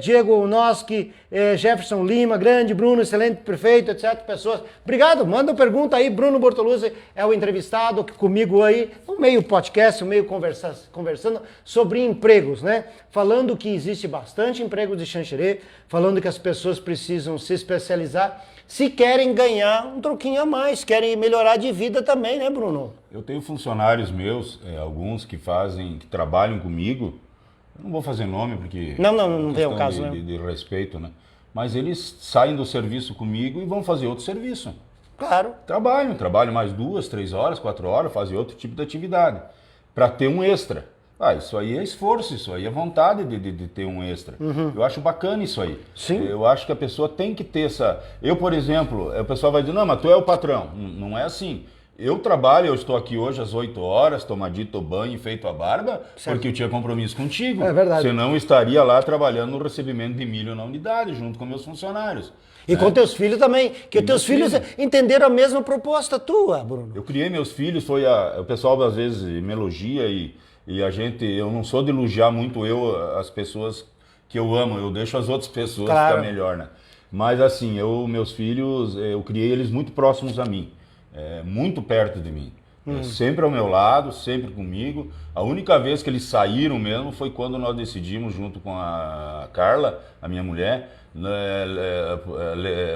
Diego Unoski, Jefferson Lima, grande Bruno, excelente prefeito, etc. Pessoas. Obrigado, manda pergunta aí. Bruno Bortoluzzi é o entrevistado comigo aí, no meio podcast, no meio conversando sobre empregos, né? Falando que existe bastante emprego de Xanxerê, falando que as pessoas precisam se especializar se querem ganhar um troquinho a mais, querem melhorar de vida também, né, Bruno? Eu tenho funcionários meus, alguns que trabalham comigo. Eu não vou fazer nome porque não vem o caso, né? De respeito, né? Mas eles saem do serviço comigo e vão fazer outro serviço. Claro. Trabalham mais 2, 3 horas, 4 horas, fazem outro tipo de atividade para ter um extra. Isso aí é esforço, isso aí é vontade de ter um extra. Eu acho bacana isso aí. Sim. Eu acho que a pessoa tem que ter essa... Eu, por exemplo, o pessoal vai dizer, não, mas tu é o patrão. Não é assim. Eu trabalho, eu estou aqui hoje às 8 horas, tomadito banho e feito a barba, certo, porque eu tinha compromisso contigo. É verdade. Senão eu estaria lá trabalhando no recebimento de milho na unidade, junto com meus funcionários. E com teus filhos também, que os teus filhos entenderam a mesma proposta tua, Bruno. Eu criei meus filhos, o pessoal às vezes me elogia e eu não sou de elogiar muito as pessoas que eu amo, eu deixo as outras pessoas ficar melhor, né? Mas assim, meus filhos, eu criei eles muito próximos a mim. Muito perto de mim, sempre ao meu lado, sempre comigo. A única vez que eles saíram mesmo foi quando nós decidimos, junto com a Carla, a minha mulher,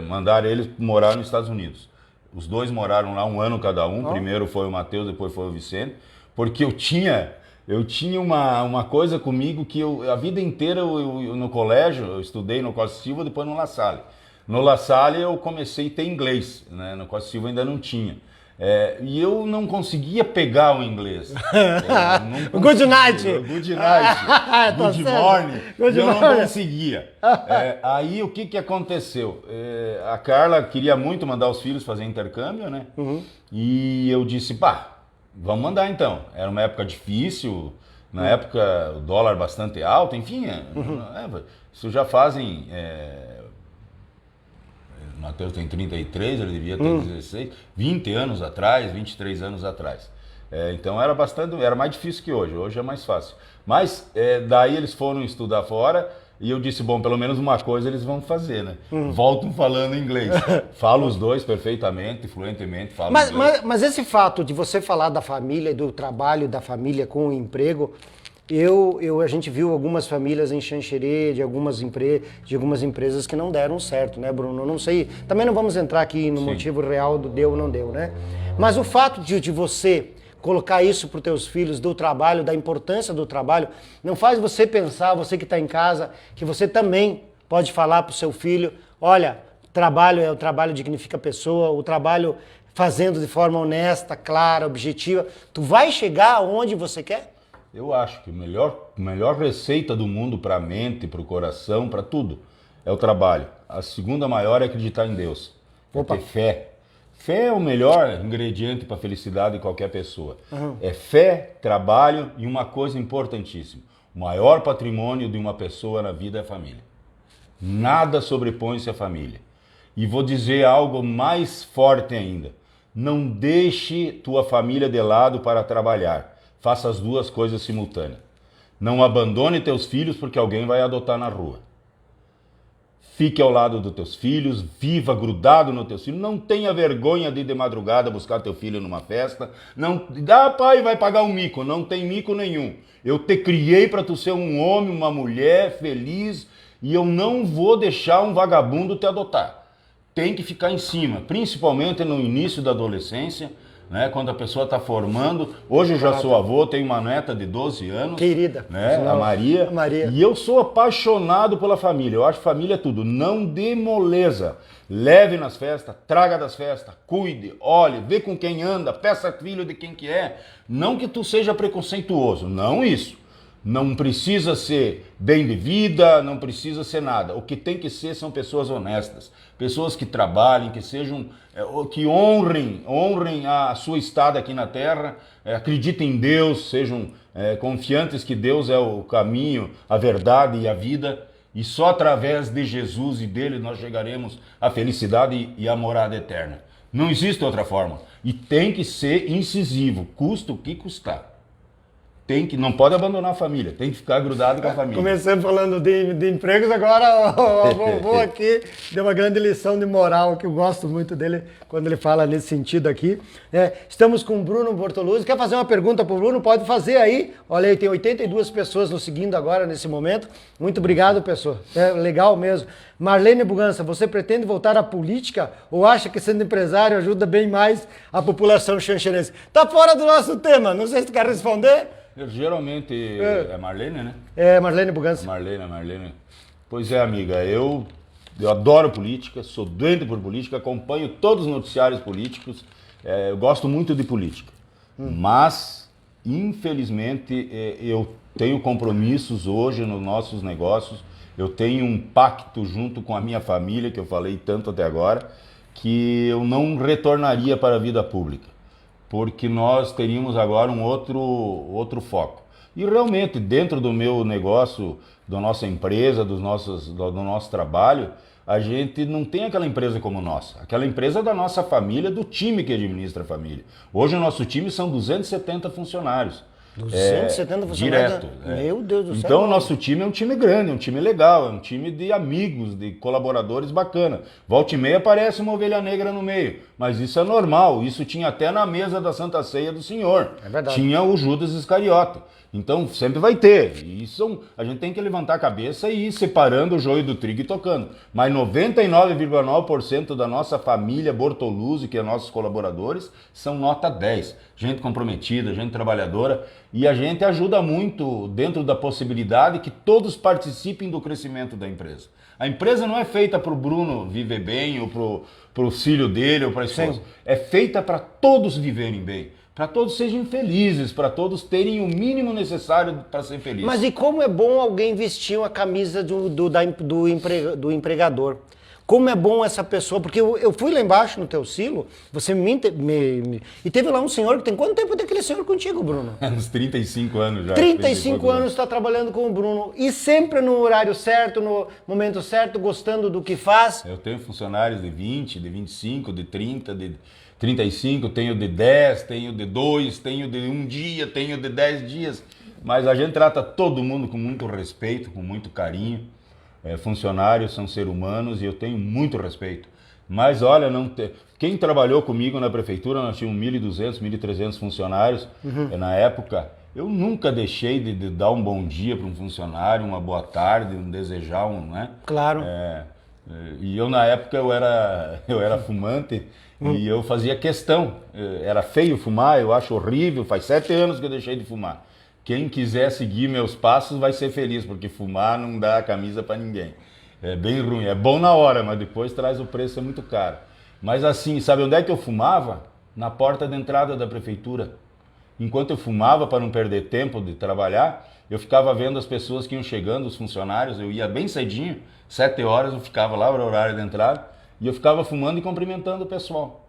mandar eles morar nos Estados Unidos. Os dois moraram lá 1 ano cada um, primeiro foi o Matheus, depois foi o Vicente, porque eu tinha uma coisa comigo que a vida inteira eu no colégio, eu estudei no Costa Silva, depois no La Salle. No La Salle eu comecei a ter inglês, né? No Costa Silva ainda não tinha. E eu não conseguia pegar o inglês. Good night! Good night! Good morning! Eu não conseguia. Aí o que aconteceu? A Carla queria muito mandar os filhos fazer intercâmbio, né? E eu disse, vamos mandar então. Era uma época difícil, na época o dólar bastante alto, enfim. Isso já fazem... O Matheus tem 33, ele devia ter 16, 20 anos atrás, 23 anos atrás. Então era mais difícil que hoje é mais fácil. Mas daí eles foram estudar fora e eu disse, bom, pelo menos uma coisa eles vão fazer, né? Voltam falando inglês. Falo os dois perfeitamente, fluentemente, falo inglês. Mas esse fato de você falar da família, do trabalho da família com o emprego... A gente viu algumas famílias em Xanxerê, de algumas empresas que não deram certo, né, Bruno? Eu não sei, também não vamos entrar aqui no motivo real do deu ou não deu, né? Mas o fato de você colocar isso para os teus filhos, do trabalho, da importância do trabalho, não faz você pensar, você que está em casa, que você também pode falar para o seu filho, olha, trabalho é o trabalho dignifica a pessoa, o trabalho fazendo de forma honesta, clara, objetiva, tu vai chegar onde você quer? Eu acho que a melhor receita do mundo para a mente, para o coração, para tudo, é o trabalho. A segunda maior é acreditar em Deus. É ter fé. Fé é o melhor ingrediente para a felicidade de qualquer pessoa. É fé, trabalho e uma coisa importantíssima. O maior patrimônio de uma pessoa na vida é a família. Nada sobrepõe-se à família. E vou dizer algo mais forte ainda. Não deixe tua família de lado para trabalhar. Faça as duas coisas simultâneas. Não abandone teus filhos porque alguém vai adotar na rua. Fique ao lado dos teus filhos, viva grudado nos teus filhos. Não tenha vergonha de ir de madrugada buscar teu filho numa festa. Não, pai, vai pagar um mico. Não tem mico nenhum. Eu te criei para tu ser um homem, uma mulher feliz, e eu não vou deixar um vagabundo te adotar. Tem que ficar em cima, principalmente no início da adolescência, né, quando a pessoa está formando. Hoje eu já sou avô, tenho uma neta de 12 anos. Querida. Né, a Maria. E eu sou apaixonado pela família. Eu acho família é tudo. Não dê moleza. Leve nas festas, traga das festas, cuide, olhe, vê com quem anda, peça filho de quem que é. Não que tu seja preconceituoso, não isso. Não precisa ser bem de vida, não precisa ser nada. O que tem que ser são pessoas honestas, pessoas que trabalhem, que sejam, que honrem a sua estada aqui na terra, acreditem em Deus, sejam confiantes que Deus é o caminho, a verdade e a vida. E só através de Jesus e dele nós chegaremos à felicidade e à morada eterna. Não existe outra forma. E tem que ser incisivo, custa o que custar. Não pode abandonar a família, tem que ficar grudado com a família. Começamos falando de empregos, agora o vovô aqui deu uma grande lição de moral, que eu gosto muito dele quando ele fala nesse sentido aqui. Estamos com o Bruno Bortoluzzi. Quer fazer uma pergunta para o Bruno? Pode fazer aí. Olha aí, tem 82 pessoas nos seguindo agora nesse momento. Muito obrigado, pessoal. Legal mesmo. Marlene Bugança, você pretende voltar à política ou acha que sendo empresário ajuda bem mais a população xanxerense? Tá fora do nosso tema, não sei se tu quer responder. Geralmente é Marlene, né? É, Marlene Bugança. Marlene. Pois é, amiga, eu adoro política, sou doente por política, acompanho todos os noticiários políticos, eu gosto muito de política. Mas, infelizmente, eu tenho compromissos hoje nos nossos negócios, eu tenho um pacto junto com a minha família, que eu falei tanto até agora, que eu não retornaria para a vida pública, porque nós teríamos agora um outro foco. E realmente, dentro do meu negócio, da nossa empresa, do nosso trabalho, a gente não tem aquela empresa como nossa. Aquela empresa é da nossa família, do time que administra a família. Hoje o nosso time são 270 funcionários. 270 funcionários? Direto. Meu Deus do céu. Então o nosso time é um time grande, é um time legal, é um time de amigos, de colaboradores bacana. Volta e meia aparece uma ovelha negra no meio, mas isso é normal, isso tinha até na mesa da Santa Ceia do Senhor. É verdade. Tinha o Judas Iscariote. Então sempre vai ter. Isso a gente tem que levantar a cabeça e ir separando o joio do trigo e tocando. Mas 99,9% da nossa família Bortoluzzi, que é nossos colaboradores, são nota 10. Gente comprometida, gente trabalhadora, e a gente ajuda muito dentro da possibilidade que todos participem do crescimento da empresa. A empresa não é feita para o Bruno viver bem, ou para o filho dele, ou para a esposa. Sim. É feita para todos viverem bem. Para todos sejam felizes, para todos terem o mínimo necessário para ser felizes. Mas e como é bom alguém vestir uma camisa do empregador? Como é bom essa pessoa, porque eu fui lá embaixo no teu silo, você e teve lá um senhor que tem quanto tempo tem aquele senhor contigo, Bruno? Uns 35 anos já. 35 anos está trabalhando com o Bruno e sempre no horário certo, no momento certo, gostando do que faz. Eu tenho funcionários de 20, de 25, de 30, de 35, tenho de 10, tenho de 2, tenho de 1 dia, tenho de 10 dias, mas a gente trata todo mundo com muito respeito, com muito carinho. Funcionários são seres humanos e eu tenho muito respeito. Mas olha, quem trabalhou comigo na prefeitura, nós tínhamos 1.200, 1.300 funcionários. Na época, eu nunca deixei de dar um bom dia para um funcionário, uma boa tarde, desejar né? Claro. E eu na época eu era fumante e eu fazia questão. Era feio fumar, eu acho horrível, faz 7 anos que eu deixei de fumar. Quem quiser seguir meus passos vai ser feliz, porque fumar não dá camisa para ninguém. É bem ruim, é bom na hora, mas depois traz o preço, é muito caro. Mas assim, sabe onde é que eu fumava? Na porta de entrada da prefeitura. Enquanto eu fumava, para não perder tempo de trabalhar, eu ficava vendo as pessoas que iam chegando, os funcionários, eu ia bem cedinho, 7 horas eu ficava lá, era o horário de entrada, e eu ficava fumando e cumprimentando o pessoal.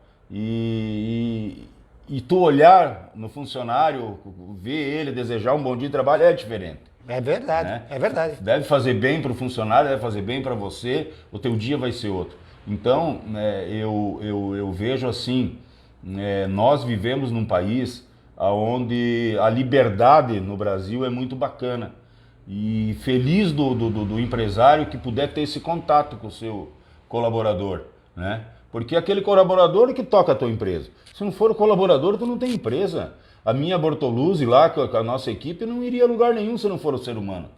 E tu olhar no funcionário, ver ele, desejar um bom dia de trabalho, é diferente. É verdade, né? É verdade. Deve fazer bem para o funcionário, deve fazer bem para você, o teu dia vai ser outro. Então, eu vejo assim, nós vivemos num país onde a liberdade no Brasil é muito bacana. E feliz do empresário que puder ter esse contato com o seu colaborador, né? Porque é aquele colaborador que toca a tua empresa. Se não for o colaborador, tu não tem empresa. A minha Bortoluzzi lá, com a nossa equipe, não iria a lugar nenhum se não for o ser humano.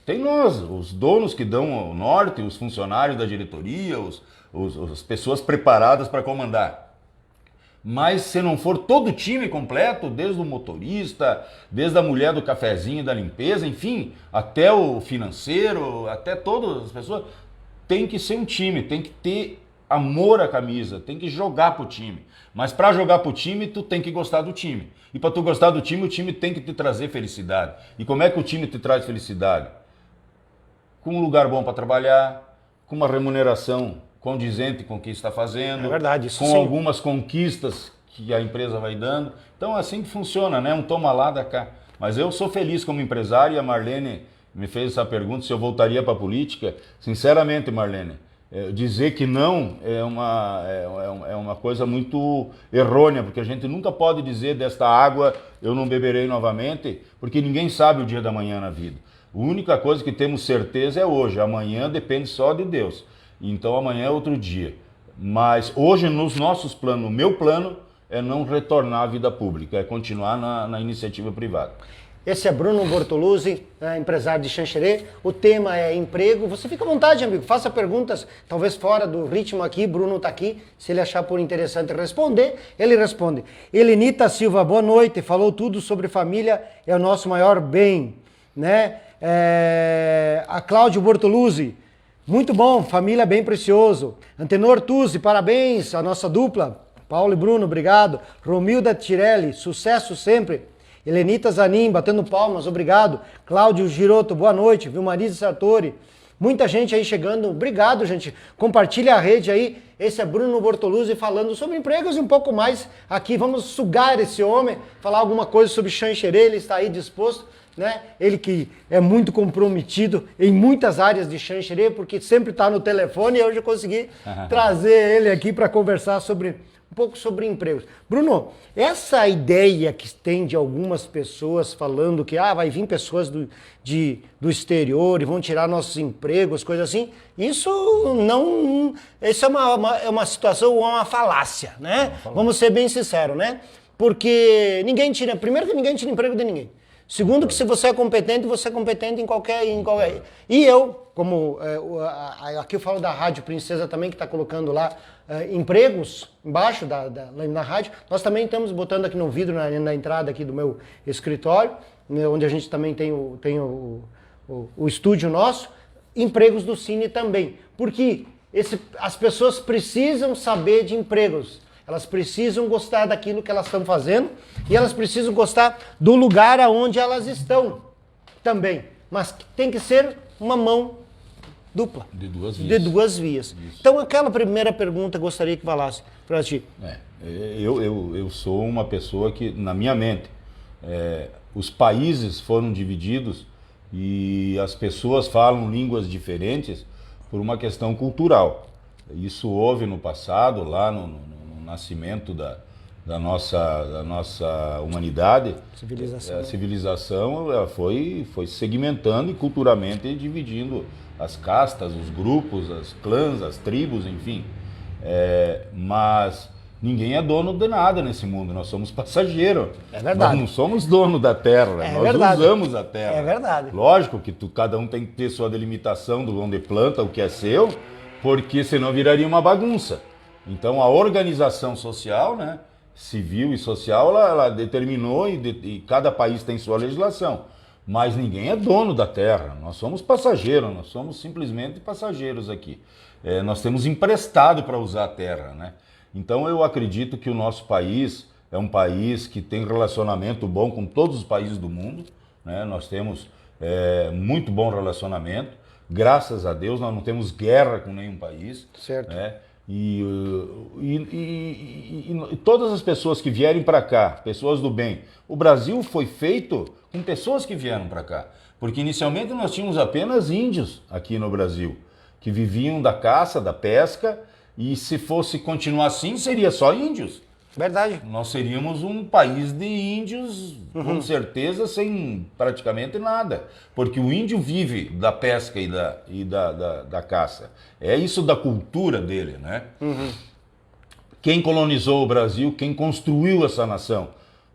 Tem nós, os donos que dão o norte, os funcionários da diretoria, as pessoas preparadas para comandar. Mas se não for todo o time completo, desde o motorista, desde a mulher do cafezinho, da limpeza, enfim, até o financeiro, até todas as pessoas, tem que ser um time, tem que ter amor à camisa, tem que jogar pro time. Mas para jogar pro time, tu tem que gostar do time. E para tu gostar do time, o time tem que te trazer felicidade. E como é que o time te traz felicidade? Com um lugar bom para trabalhar, com uma remuneração condizente com o que está fazendo, é verdade, isso com sim. algumas conquistas que a empresa vai dando. Então é assim que funciona, né? Um toma lá da cá. Mas eu sou feliz como empresário e a Marlene me fez essa pergunta se eu voltaria para a política. Sinceramente, Marlene, dizer que não é uma coisa muito errônea, porque a gente nunca pode dizer desta água eu não beberei novamente, porque ninguém sabe o dia da manhã na vida. A única coisa que temos certeza é hoje, amanhã depende só de Deus. Então amanhã é outro dia. Mas hoje nos nossos planos, o meu plano é não retornar à vida pública, é continuar na iniciativa privada. Esse é Bruno Bortoluzzi, empresário de Xanxerê. O tema é emprego. Você fica à vontade, amigo. Faça perguntas, talvez fora do ritmo aqui. Bruno está aqui. Se ele achar por interessante responder, ele responde. Helenita Silva, boa noite. Falou tudo sobre família, é o nosso maior bem, né? A Cláudio Bortoluzzi, muito bom, família bem precioso. Antenor Tuzzi, parabéns, a nossa dupla. Paulo e Bruno, obrigado. Romilda Tirelli, sucesso sempre. Helenita Zanin, batendo palmas, obrigado. Cláudio Giroto, boa noite. Vilmarise Sartori, muita gente aí chegando, obrigado, gente. Compartilha a rede aí. Esse é Bruno Bortoluzzi falando sobre empregos e um pouco mais aqui. Vamos sugar esse homem, falar alguma coisa sobre Xanxerê, ele está aí disposto, né? Ele que é muito comprometido em muitas áreas de Xanxerê, porque sempre está no telefone e hoje eu consegui trazer ele aqui para conversar um pouco sobre empregos. Bruno, essa ideia que tem de algumas pessoas falando que vai vir pessoas do exterior e vão tirar nossos empregos, coisas assim, isso é uma situação, uma falácia, né? Vamos ser bem sinceros, né? Porque primeiro que ninguém tira emprego de ninguém. Segundo, que se você é competente em qualquer. E eu, como aqui eu falo da Rádio Princesa também, que está colocando lá empregos embaixo na rádio, nós também estamos botando aqui no vidro, na entrada aqui do meu escritório, né, onde a gente também tem o estúdio nosso, empregos do Cine também. Porque as pessoas precisam saber de empregos. Elas precisam gostar daquilo que elas estão fazendo e elas precisam gostar do lugar aonde elas estão também. Mas tem que ser uma mão dupla. De duas vias. De duas vias. Isso. Então, aquela primeira pergunta eu gostaria que falasse para ti. Eu sou uma pessoa que, na minha mente, os países foram divididos e as pessoas falam línguas diferentes por uma questão cultural. Isso houve no passado, lá no nascimento da nossa humanidade. Civilização. A civilização ela foi segmentando e culturalmente dividindo as castas, os grupos, as clãs, as tribos, enfim. Mas ninguém é dono de nada nesse mundo, nós somos passageiros. É verdade. Nós não somos dono da terra, nós verdade. usamos a terra. É verdade. Lógico que cada um tem que ter sua delimitação do onde planta, o que é seu, porque senão viraria uma bagunça. Então a organização social, né, civil e social, ela determinou e cada país tem sua legislação. Mas ninguém é dono da terra, nós somos passageiros, nós somos simplesmente passageiros aqui. Nós temos emprestado para usar a terra, né? Então eu acredito que o nosso país é um país que tem relacionamento bom com todos os países do mundo, né? Nós temos muito bom relacionamento, graças a Deus nós não temos guerra com nenhum país. Certo. Né? E todas as pessoas que vierem para cá, pessoas do bem, o Brasil foi feito com pessoas que vieram para cá. Porque inicialmente nós tínhamos apenas índios aqui no Brasil, que viviam da caça, da pesca, e se fosse continuar assim, seria só índios. Verdade. Nós seríamos um país de índios, com certeza, sem praticamente nada. Porque o índio vive da pesca e da caça. É isso da cultura dele, né? Quem colonizou o Brasil, quem construiu essa nação?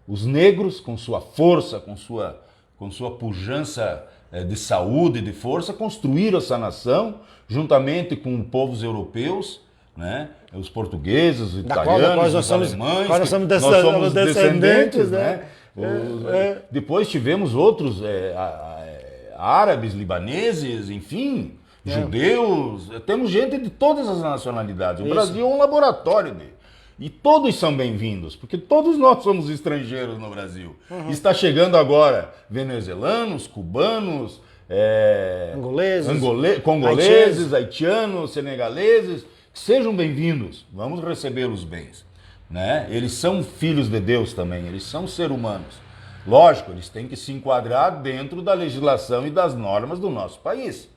Os negros, com sua força, com sua pujança de saúde e de força, construíram essa nação, juntamente com povos europeus, né? Os portugueses, os italianos, os alemães, nós somos descendentes, né? Depois tivemos outros árabes, libaneses, enfim, judeus, temos gente de todas as nacionalidades. O Brasil é um laboratório e todos são bem-vindos, porque todos nós somos estrangeiros no Brasil. Está chegando agora venezuelanos, cubanos, congoleses, haitianos, senegaleses. Sejam bem-vindos, vamos recebê-los bem, né? Eles são filhos de Deus também, eles são seres humanos. Lógico, eles têm que se enquadrar dentro da legislação e das normas do nosso país,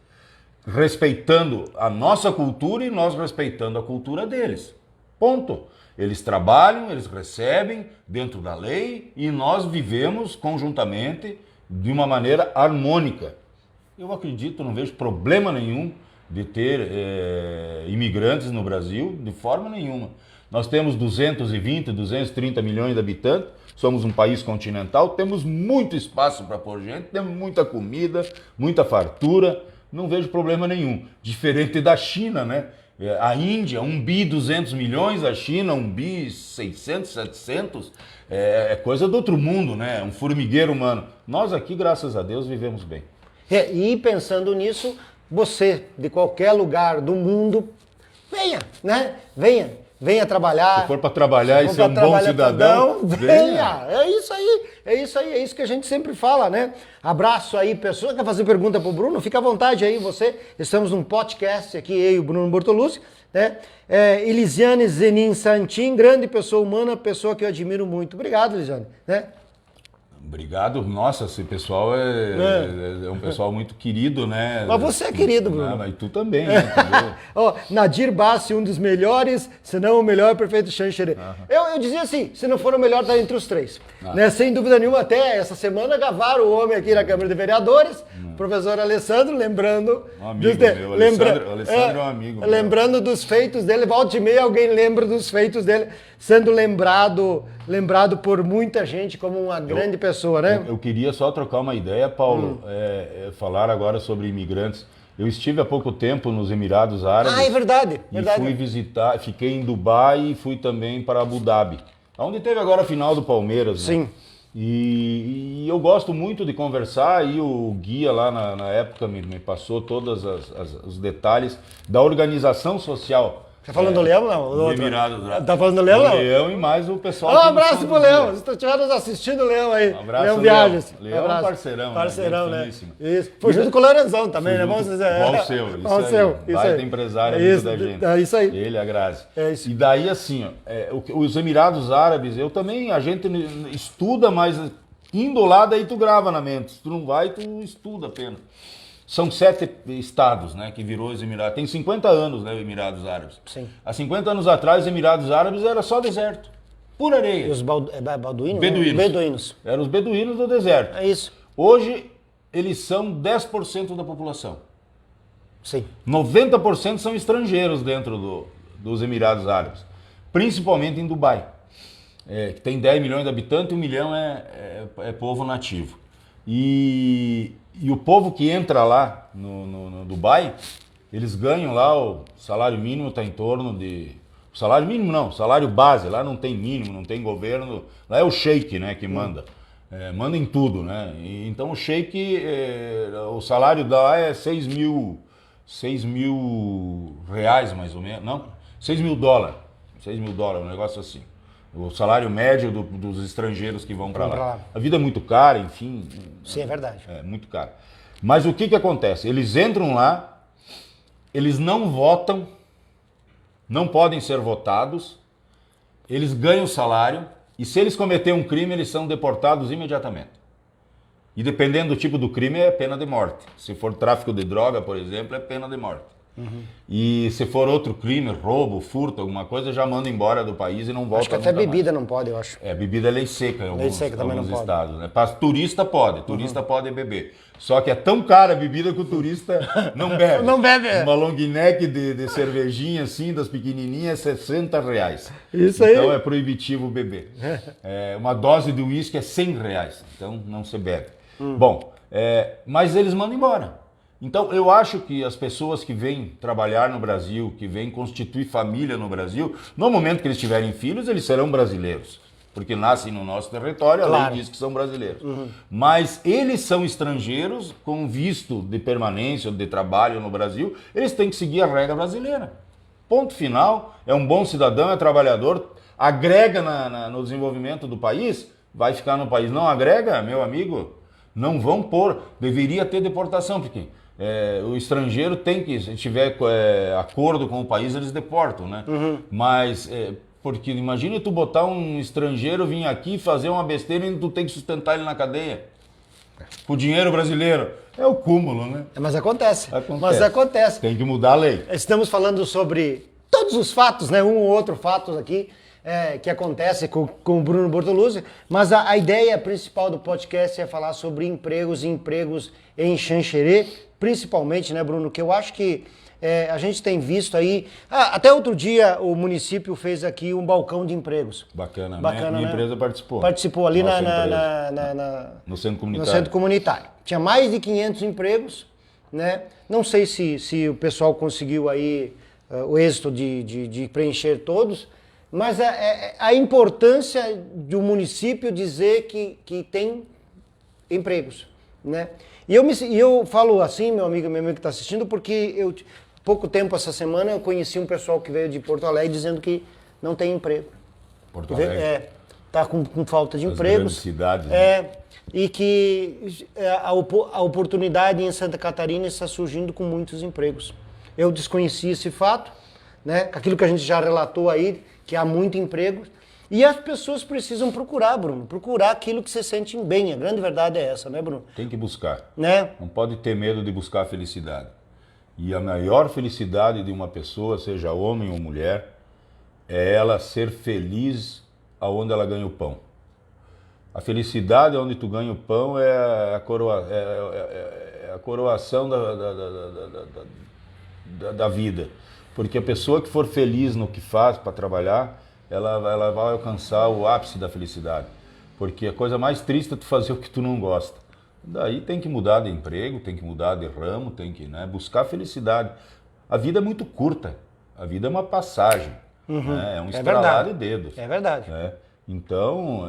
respeitando a nossa cultura e nós respeitando a cultura deles. Ponto. Eles trabalham, eles recebem dentro da lei e nós vivemos conjuntamente de uma maneira harmônica. Eu acredito, não vejo problema nenhum de ter imigrantes no Brasil, de forma nenhuma. Nós temos 220, 230 milhões de habitantes, somos um país continental, temos muito espaço para pôr gente, temos muita comida, muita fartura, não vejo problema nenhum. Diferente da China, né? A Índia, 1 bi 200 milhões, a China, 1 bi 600, 700, é coisa do outro mundo, né? Um formigueiro humano. Nós aqui, graças a Deus, vivemos bem. E pensando nisso, você, de qualquer lugar do mundo, venha, né? Venha trabalhar. Se for para trabalhar e ser um bom cidadão, venha. É isso que a gente sempre fala, né? Abraço aí, pessoa que quer fazer pergunta pro Bruno, fica à vontade aí, você. Estamos num podcast aqui, eu e o Bruno Bortolucci, né? Elisiane Zenin Santin, grande pessoa humana, pessoa que eu admiro muito. Obrigado, Elisiane, né? Obrigado. Nossa, esse pessoal é um pessoal muito querido, né? Mas você é querido, Bruno. Mas tu também, né? Nadir Bassi, um dos melhores, se não o melhor, prefeito Xanxerê. Eu dizia assim, se não for o melhor, tá entre os três. Né? Sem dúvida nenhuma, até essa semana gravaram o homem aqui na Câmara de Vereadores, professor Alessandro, lembrando... Um amigo meu, Alessandro é um amigo meu. Lembrando dos feitos dele, volta e meia alguém lembra dos feitos dele, sendo lembrado por muita gente como uma grande pessoa, né? Eu queria só trocar uma ideia, Paulo, falar agora sobre imigrantes. Eu estive há pouco tempo nos Emirados Árabes. É verdade. E fui visitar, fiquei em Dubai e fui também para Abu Dhabi, onde teve agora a final do Palmeiras. Sim. Né? E eu gosto muito de conversar, e o guia lá na época me passou todos os detalhes da organização social. Tá falando do Leão, não? Do Emirados. Tá falando do Leão, não? O Leão e mais o pessoal. Um abraço pro Leão. Se estiver nos assistindo, Leão aí. Um abraço, Leão Viagens. Leão é um parceirão. Parceirão, né? Isso. Foi junto com o Lourenzão também, né? Vamos dizer. Igual o seu. Baita empresário, amigo da gente. É isso aí. Ele, a Grazi. É isso. E daí, assim, os Emirados Árabes, a gente estuda, mas indo lá, daí tu grava na mente. Se tu não vai, tu estuda apenas. São 7 estados, né, que virou os Emirados. Tem 50 anos, né, os Emirados Árabes. Sim. Há 50 anos atrás, os Emirados Árabes era só deserto. Pura areia. E os balduínos? Beduínos. Eram os beduínos do deserto. É isso. Hoje, eles são 10% da população. Sim. 90% são estrangeiros dentro dos Emirados Árabes. Principalmente em Dubai. Que tem 10 milhões de habitantes e 1 milhão é povo nativo. E o povo que entra lá no Dubai, eles ganham lá, o salário mínimo está em torno de... Salário mínimo não, salário base. Lá não tem mínimo, não tem governo. Lá é o sheik, né, que manda. Manda em tudo, né? Então o sheik, o salário lá é 6 mil reais mais ou menos. Não, 6 mil dólares. 6 mil dólares, um negócio assim. O salário médio dos estrangeiros que vão para lá. A vida é muito cara, enfim. Sim, é verdade. É muito cara. Mas o que acontece? Eles entram lá, eles não votam, não podem ser votados, eles ganham salário e se eles cometerem um crime, eles são deportados imediatamente. E dependendo do tipo do crime, é pena de morte. Se for tráfico de droga, por exemplo, é pena de morte. E se for outro crime, roubo, furto, alguma coisa, já manda embora do país e não volta. Acho que até bebida não pode, eu acho. Bebida é lei seca em alguns também não pode. estados. Né? Para turista pode beber. Só que é tão cara a bebida que o turista não bebe. Não bebe. Uma long neck de cervejinha assim, das pequenininhas, R$60. Isso aí. Então é proibitivo beber. Uma dose de uísque é R$100. Então não se bebe. Bom, mas eles mandam embora. Então, eu acho que as pessoas que vêm trabalhar no Brasil, que vêm constituir família no Brasil, no momento que eles tiverem filhos, eles serão brasileiros. Porque nascem no nosso território, a lei diz que são brasileiros. Mas eles são estrangeiros com visto de permanência ou de trabalho no Brasil, eles têm que seguir a regra brasileira. Ponto final, é um bom cidadão, é trabalhador, agrega no desenvolvimento do país, vai ficar no país. Não agrega, meu amigo, não vão pôr, deveria ter deportação, porque... o estrangeiro tem que, se tiver acordo com o país, eles deportam, né? Mas, porque imagina tu botar um estrangeiro vir aqui fazer uma besteira e tu tem que sustentar ele na cadeia. Com o dinheiro brasileiro. É o cúmulo, né? Mas acontece. Mas acontece. Tem que mudar a lei. Estamos falando sobre todos os fatos, né? Um ou outro fato aqui que acontece com o Bruno Bortoluzzi, mas a ideia principal do podcast é falar sobre empregos e empregos em Xanxerê, principalmente, né, Bruno, que eu acho que a gente tem visto aí, até outro dia o município fez aqui um balcão de empregos. Bacana, Bacana, minha né? empresa participou. Participou ali no centro comunitário. No centro comunitário. Tinha mais de 500 empregos, né? Não sei se o pessoal conseguiu aí o êxito de preencher todos, mas a importância do município dizer que tem empregos, né? E eu falo assim, meu amigo que está assistindo, porque pouco tempo essa semana eu conheci um pessoal que veio de Porto Alegre dizendo que não tem emprego. Porto Alegre? Tá com falta de empregos. Grandes cidades, né? E que a oportunidade em Santa Catarina está surgindo com muitos empregos. Eu desconheci esse fato, né? Aquilo que a gente já relatou aí, que há muito emprego. E as pessoas precisam procurar, Bruno, procurar aquilo que se sentem bem. A grande verdade é essa, né, Bruno? Tem que buscar. Né? Não pode ter medo de buscar a felicidade. E a maior felicidade de uma pessoa, seja homem ou mulher, é ela ser feliz aonde ela ganha o pão. A felicidade onde tu ganha o pão é a coroação da vida. Porque a pessoa que for feliz no que faz para trabalhar, ela vai alcançar o ápice da felicidade. Porque a coisa mais triste é tu fazer o que tu não gosta. Daí tem que mudar de emprego, tem que mudar de ramo, tem que buscar felicidade. A vida é muito curta, a vida é uma passagem, né? É um estralar de dedos. É verdade. Né? Então,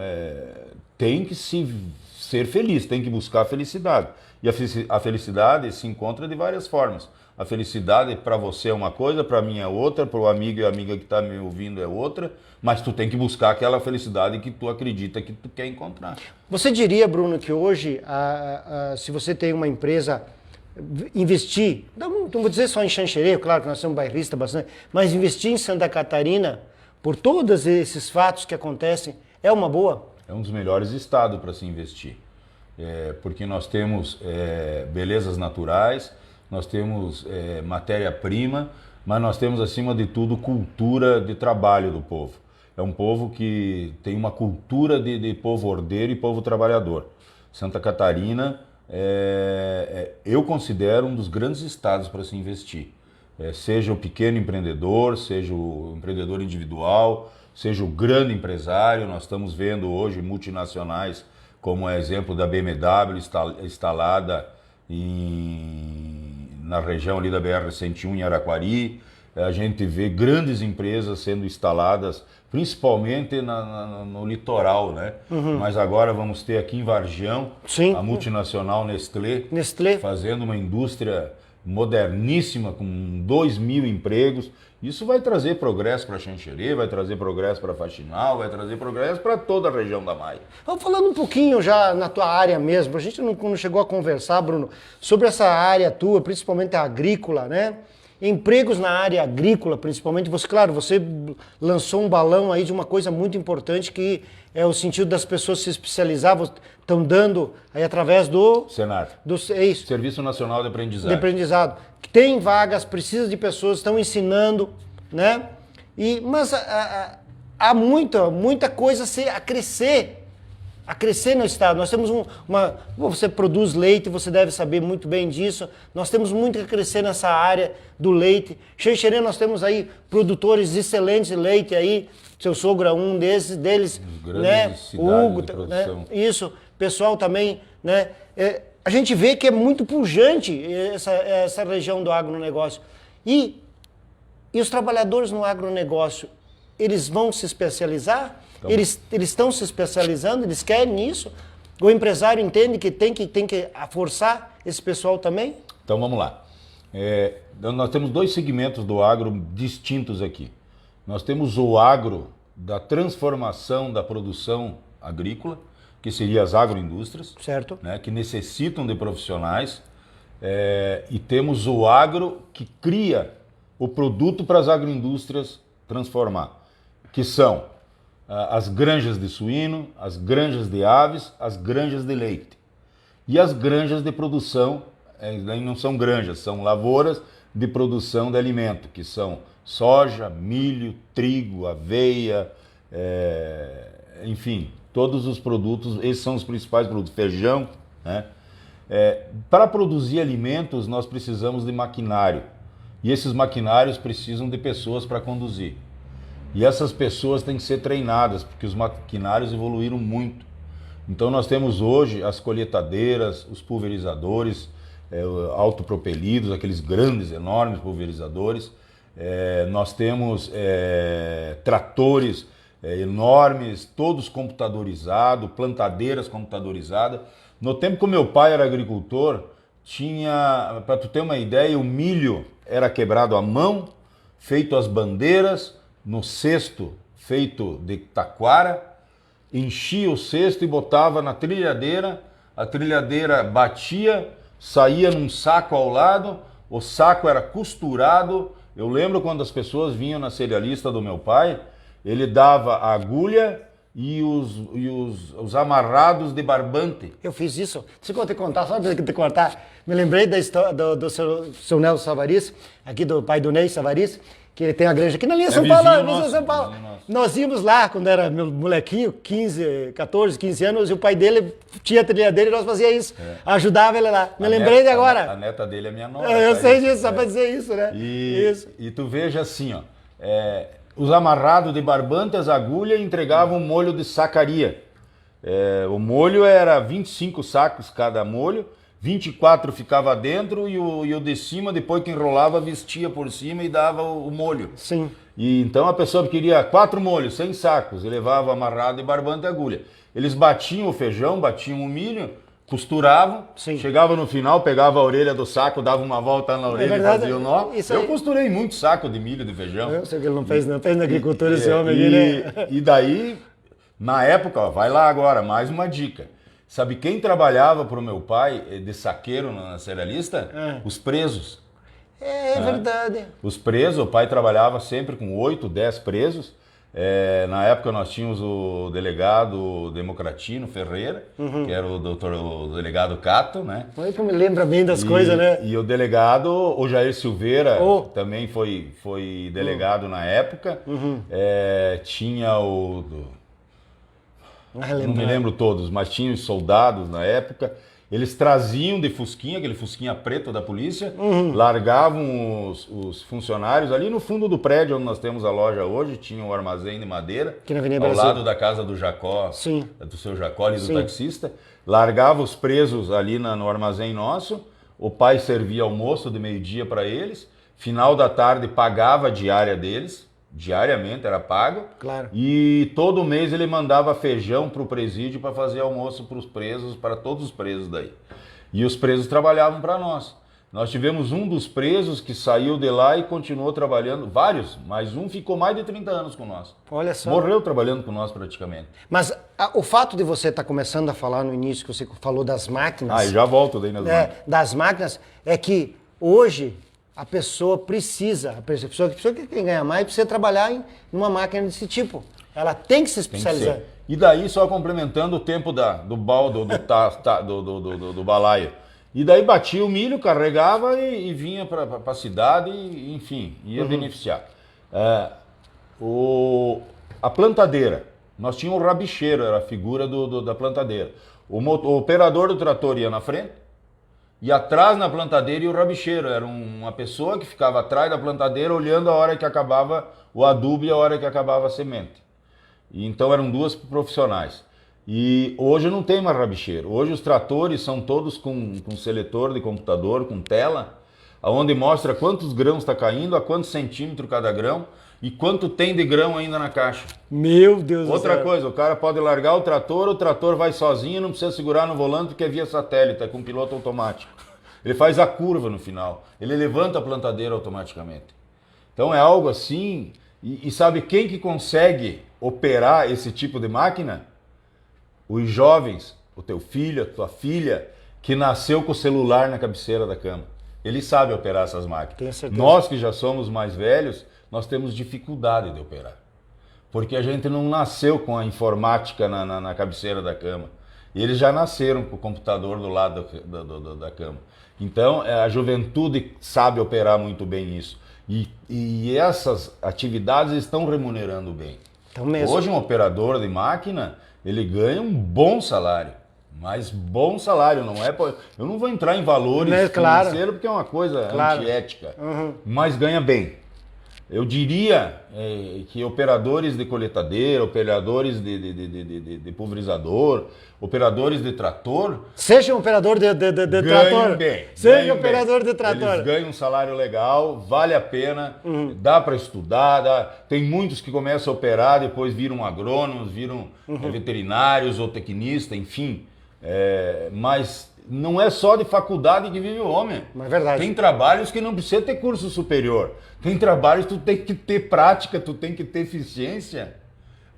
tem que ser feliz, tem que buscar a felicidade. E a felicidade se encontra de várias formas. A felicidade para você é uma coisa, para mim é outra, para o amigo e a amiga que está me ouvindo é outra, mas tu tem que buscar aquela felicidade que tu acredita que tu quer encontrar. Você diria, Bruno, que hoje, se você tem uma empresa, investir, não vou dizer só em Xanxerê, claro que nós somos bairristas bastante, mas investir em Santa Catarina, por todos esses fatos que acontecem, é uma boa? É um dos melhores estados para se investir, porque nós temos belezas naturais, nós temos matéria-prima, mas nós temos, acima de tudo, cultura de trabalho do povo. É um povo que tem uma cultura de povo ordeiro e povo trabalhador. Santa Catarina, eu considero um dos grandes estados para se investir. Seja o pequeno empreendedor, seja o empreendedor individual, seja o grande empresário. Nós estamos vendo hoje multinacionais, como é exemplo da BMW instalada na região ali da BR-101 em Araquari. A gente vê grandes empresas sendo instaladas, principalmente no litoral, né? Mas agora vamos ter aqui em Vargião, sim, a multinacional Nestlé, fazendo uma indústria moderníssima com 2.000 empregos. Isso vai trazer progresso para Xanxerê, vai trazer progresso para Faxinal, vai trazer progresso para toda a região da Maia. Falando um pouquinho já na tua área mesmo, a gente não chegou a conversar, Bruno, sobre essa área tua, principalmente a agrícola, né? empregos na área agrícola, principalmente. Você, claro, você lançou um balão aí de uma coisa muito importante que é o sentido das pessoas se especializar, estão dando aí através do Senar. É isso. Serviço Nacional de Aprendizagem. De aprendizado. Tem vagas, precisa de pessoas, estão ensinando, né? Mas há muita coisa a crescer no estado. Nós temos você produz leite, você deve saber muito bem disso. Nós temos muito a crescer nessa área do leite. Xanxerê, nós temos aí produtores excelentes de leite aí. Seu sogro é um deles, né? Hugo, né? Isso, pessoal também, né? A gente vê que é muito pujante essa região do agronegócio. E os trabalhadores no agronegócio, eles vão se especializar? Então, eles estão se especializando? Eles querem isso? O empresário entende que tem que forçar esse pessoal também? Então vamos lá. Nós temos dois segmentos do agro distintos aqui. Nós temos o agro da transformação da produção agrícola, que seria as agroindústrias, certo, né, que necessitam de profissionais, e temos o agro que cria o produto para as agroindústrias transformar, que são as granjas de suíno, as granjas de aves, as granjas de leite. E as granjas de produção, não são granjas, são lavouras de produção de alimento, que são soja, milho, trigo, aveia, enfim, todos os produtos, esses são os principais produtos, feijão, né? Para produzir alimentos, nós precisamos de maquinário. E esses maquinários precisam de pessoas para conduzir. E essas pessoas têm que ser treinadas, porque os maquinários evoluíram muito. Então nós temos hoje as colheitadeiras, os pulverizadores autopropelidos, aqueles grandes, enormes pulverizadores. Nós temos tratores enormes, todos computadorizados, plantadeiras computadorizadas. No tempo que o meu pai era agricultor, tinha, para tu ter uma ideia, o milho era quebrado à mão, feito as bandeiras, no cesto feito de taquara, enchia o cesto e botava na trilhadeira, a trilhadeira batia, saía num saco ao lado, o saco era costurado. Eu lembro quando as pessoas vinham na cerealista do meu pai, ele dava a agulha e os amarrados de barbante. Eu fiz isso. Deixa eu te contar, só para te contar. Me lembrei da história do seu Nelson Savariz, aqui do pai do Ney Savariz, que ele tem a granja aqui na linha São Paulo. Nós íamos lá, quando era meu molequinho, 14, 15 anos, e o pai dele tinha a trilhadeira e nós fazíamos isso. Ajudava ele lá. Me lembrei de agora. A neta dele é minha nora. Eu sei disso, só para dizer isso, né? E tu veja assim, ó, os amarrados de barbante, as agulhas, entregavam um molho de sacaria. O molho era 25 sacos cada molho, 24 ficava dentro e o de cima, depois que enrolava, vestia por cima e dava o molho. Sim. E então a pessoa queria 4 molhos, 100 sacos, e levava amarrado de barbante e agulha. Eles batiam o feijão, batiam o milho, costuravam, chegava no final, pegava a orelha do saco, dava uma volta na orelha e fazia o nó. Eu costurei muito saco de milho, de feijão. Eu sei que ele não fez na agricultura esse homem aqui, né? E daí, na época, ó, vai lá agora, mais uma dica. Sabe quem trabalhava para o meu pai de saqueiro na cerealista? Os presos. É verdade. Os presos, o pai trabalhava sempre com 8, 10 presos. Na época nós tínhamos o delegado Democratino Ferreira, que era o delegado Cato, né? Foi que me lembra bem das coisas, né? E o delegado, o Jair Silveira, também foi delegado na época. Tinha não me lembro todos, mas tinha os soldados na época. Eles traziam de fusquinha, aquele fusquinha preto da polícia, largavam os funcionários ali no fundo do prédio onde nós temos a loja hoje, tinha um armazém de madeira, aqui na Avenida ao Brasil, lado da casa do Jacó, sim, do seu Jacó e do taxista. Largava os presos ali no armazém nosso, o pai servia almoço de meio-dia para eles, final da tarde pagava a diária deles, diariamente era pago, claro. E todo mês ele mandava feijão para o presídio para fazer almoço para os presos, para todos os presos daí. E os presos trabalhavam para nós. Nós tivemos um dos presos que saiu de lá e continuou trabalhando, vários, mas um ficou mais de 30 anos com nós. Olha só. Morreu trabalhando com nós praticamente. Mas o fato de você estar começando a falar no início, que você falou das máquinas... E já volto daí nas máquinas. Das máquinas, é que hoje... a pessoa que quer ganhar mais precisa trabalhar em uma máquina desse tipo. Ela tem que se especializar. E daí, só complementando o tempo do baldo, do balaio. E daí batia o milho, carregava e vinha para a cidade, e, enfim, ia beneficiar. A plantadeira. Nós tínhamos o rabicheiro, era a figura da plantadeira. O operador do trator ia na frente, e atrás na plantadeira ia o rabicheiro. Era uma pessoa que ficava atrás da plantadeira olhando a hora que acabava o adubo e a hora que acabava a semente. E então eram duas profissionais. E hoje não tem mais rabicheiro. Hoje os tratores são todos com seletor de computador, com tela, onde mostra quantos grãos está caindo, a quantos centímetros cada grão e quanto tem de grão ainda na caixa. Meu Deus do céu. Outra coisa, o cara pode largar o trator vai sozinho, não precisa segurar no volante porque é via satélite, é com piloto automático. Ele faz a curva no final, ele levanta a plantadeira automaticamente. Então é algo assim, e sabe quem que consegue operar esse tipo de máquina? Os jovens, o teu filho, a tua filha, que nasceu com o celular na cabeceira da cama. Ele sabe operar essas máquinas. Tenho certeza. Nós que já somos mais velhos, nós temos dificuldade de operar. Porque a gente não nasceu com a informática na cabeceira da cama. E eles já nasceram com o computador do lado da cama. Então, a juventude sabe operar muito bem isso. E essas atividades estão remunerando bem. Então mesmo. Hoje um operador de máquina, ele ganha um bom salário. Mas bom salário, não é... Eu não vou entrar em valores financeiros porque é uma coisa antiética. Mas ganha bem. Eu diria que operadores de coletadeira, operadores de pulverizador, operadores de trator... Seja um operador de trator. Bem, Seja operador de trator. Eles ganham um salário legal, vale a pena, dá para estudar. Tem muitos que começam a operar, depois viram agrônomos, viram veterinários ou tecnistas, enfim. Mas não é só de faculdade que vive o homem. Mas é verdade. Tem trabalhos que não precisa ter curso superior. Tem trabalhos que tu tem que ter prática, tu tem que ter eficiência,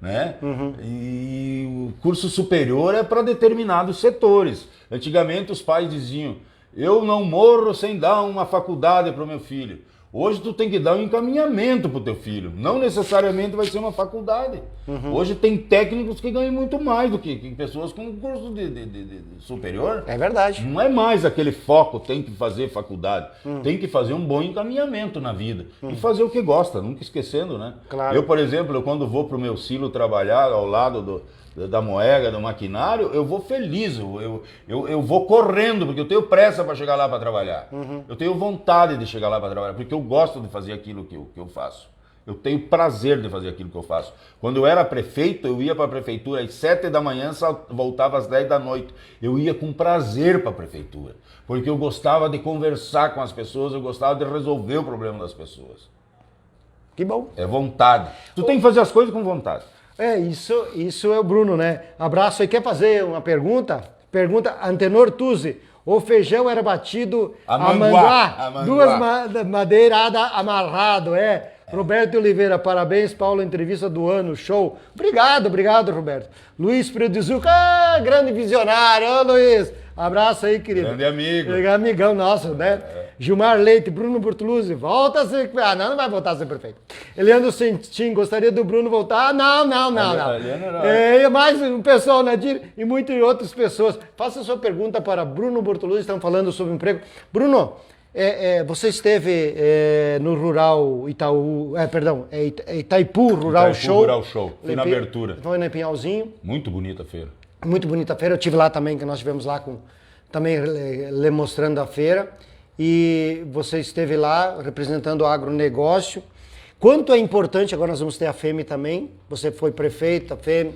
né? E o curso superior é para determinados setores. Antigamente os pais diziam, eu não morro sem dar uma faculdade para o meu filho. Hoje tu tem que dar um encaminhamento para o teu filho. Não necessariamente vai ser uma faculdade. Hoje tem técnicos que ganham muito mais do que pessoas com curso de superior. É verdade. Não é mais aquele foco, tem que fazer faculdade. Tem que fazer um bom encaminhamento na vida. E fazer o que gosta, nunca esquecendo, né? Claro. Eu, por exemplo, quando vou para o meu silo trabalhar ao lado da moega, do maquinário, eu vou feliz, eu vou correndo, porque eu tenho pressa para chegar lá para trabalhar. Eu tenho vontade de chegar lá para trabalhar, porque eu gosto de fazer aquilo que eu faço. Eu tenho prazer de fazer aquilo que eu faço. Quando eu era prefeito, eu ia para a prefeitura às 7 da manhã, voltava às 10 da noite. Eu ia com prazer para a prefeitura, porque eu gostava de conversar com as pessoas, eu gostava de resolver o problema das pessoas. Que bom. É vontade. Tu tem que fazer as coisas com vontade. Isso é o Bruno, né? Abraço aí. Quer fazer uma pergunta? Pergunta Antenor Tuzi. O feijão era batido a manguá. Duas madeiradas amarrado, Roberto Oliveira, parabéns, Paulo, entrevista do ano, show. Obrigado, Roberto. Luiz Predizuca, grande visionário, ô Luiz. Abraço aí, querido. Grande amigo. Amigão nosso, né? Gilmar Leite, Bruno Bortoluzzi, volta a ser... não vai voltar a ser prefeito. Eliandro Sentim, gostaria do Bruno voltar? Não. Mais um pessoal, Nadir, e muitas outras pessoas. Faça a sua pergunta para Bruno Bortoluzzi, estamos falando sobre emprego. Bruno, você esteve no Rural Itaipu Rural Show. Rural Show, fui na abertura. Foi no Pinhalzinho. Muito bonita a feira. Muito bonita a feira, eu estive lá também, que nós estivemos lá também mostrando a feira. E você esteve lá representando o agronegócio. Quanto é importante, agora nós vamos ter a FEME também, você foi prefeito, a FEME,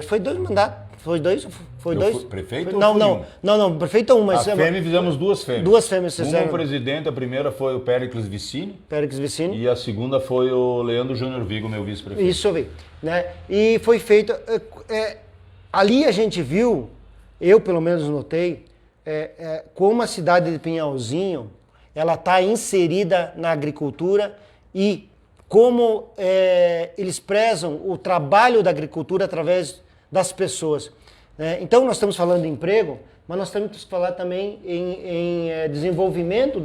foi 2 mandatos, foi dois? Fui prefeito Não, prefeito é um, mas... A FEME fizemos 2 FEMEs. 2 FEMEs vocês fizeram. Uma presidente, a primeira foi o Péricles Vicini. E a segunda foi o Leandro Júnior Vigo, meu vice-prefeito. Isso eu vi, né? E foi feito, ali a gente viu, eu pelo menos notei, como a cidade de Pinhalzinho, ela está inserida na agricultura e como eles prezam o trabalho da agricultura através das pessoas. Então nós estamos falando de emprego, mas nós temos que falar também em desenvolvimento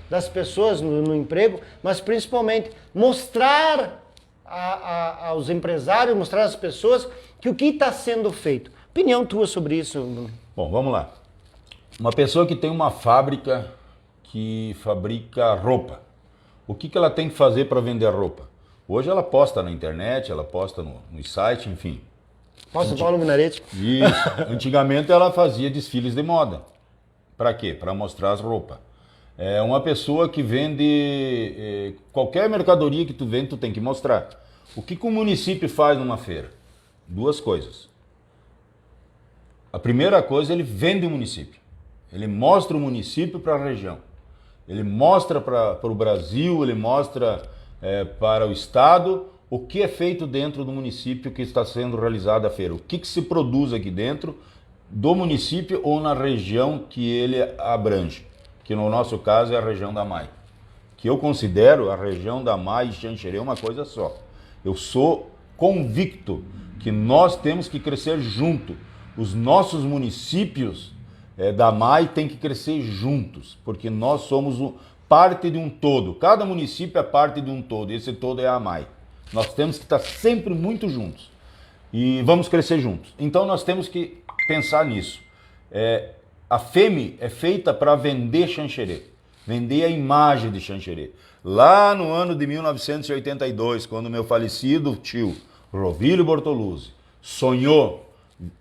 das pessoas no emprego, mas principalmente mostrar aos empresários, mostrar às pessoas que o que está sendo feito. Opinião tua sobre isso, Bruno? Bom, vamos lá. Uma pessoa que tem uma fábrica que fabrica roupa, o que ela tem que fazer para vender roupa? Hoje ela posta na internet, ela posta no site, enfim. Posso, Paulo Minarete? Isso. Antigamente ela fazia desfiles de moda. Para quê? Para mostrar as roupas. É uma pessoa que vende qualquer mercadoria que tu vende, tu tem que mostrar. O que o município faz numa feira? Duas coisas. A primeira coisa, ele vende o município. Ele mostra o município para a região. Ele mostra para o Brasil, ele mostra para o estado o que é feito dentro do município que está sendo realizada a feira. O que se produz aqui dentro do município ou na região que ele abrange. Que no nosso caso é a região da MAI. Que eu considero a região da MAI e Xanxerê uma coisa só. Eu sou convicto que nós temos que crescer junto. Os nossos municípios da MAI têm que crescer juntos, porque nós somos parte de um todo. Cada município é parte de um todo, e esse todo é a MAI. Nós temos que estar sempre muito juntos e vamos crescer juntos. Então nós temos que pensar nisso. A FEME é feita para vender Xanxerê, vender a imagem de Xanxerê. Lá no ano de 1982, quando meu falecido tio, Rovílio Bortoluzzi, sonhou,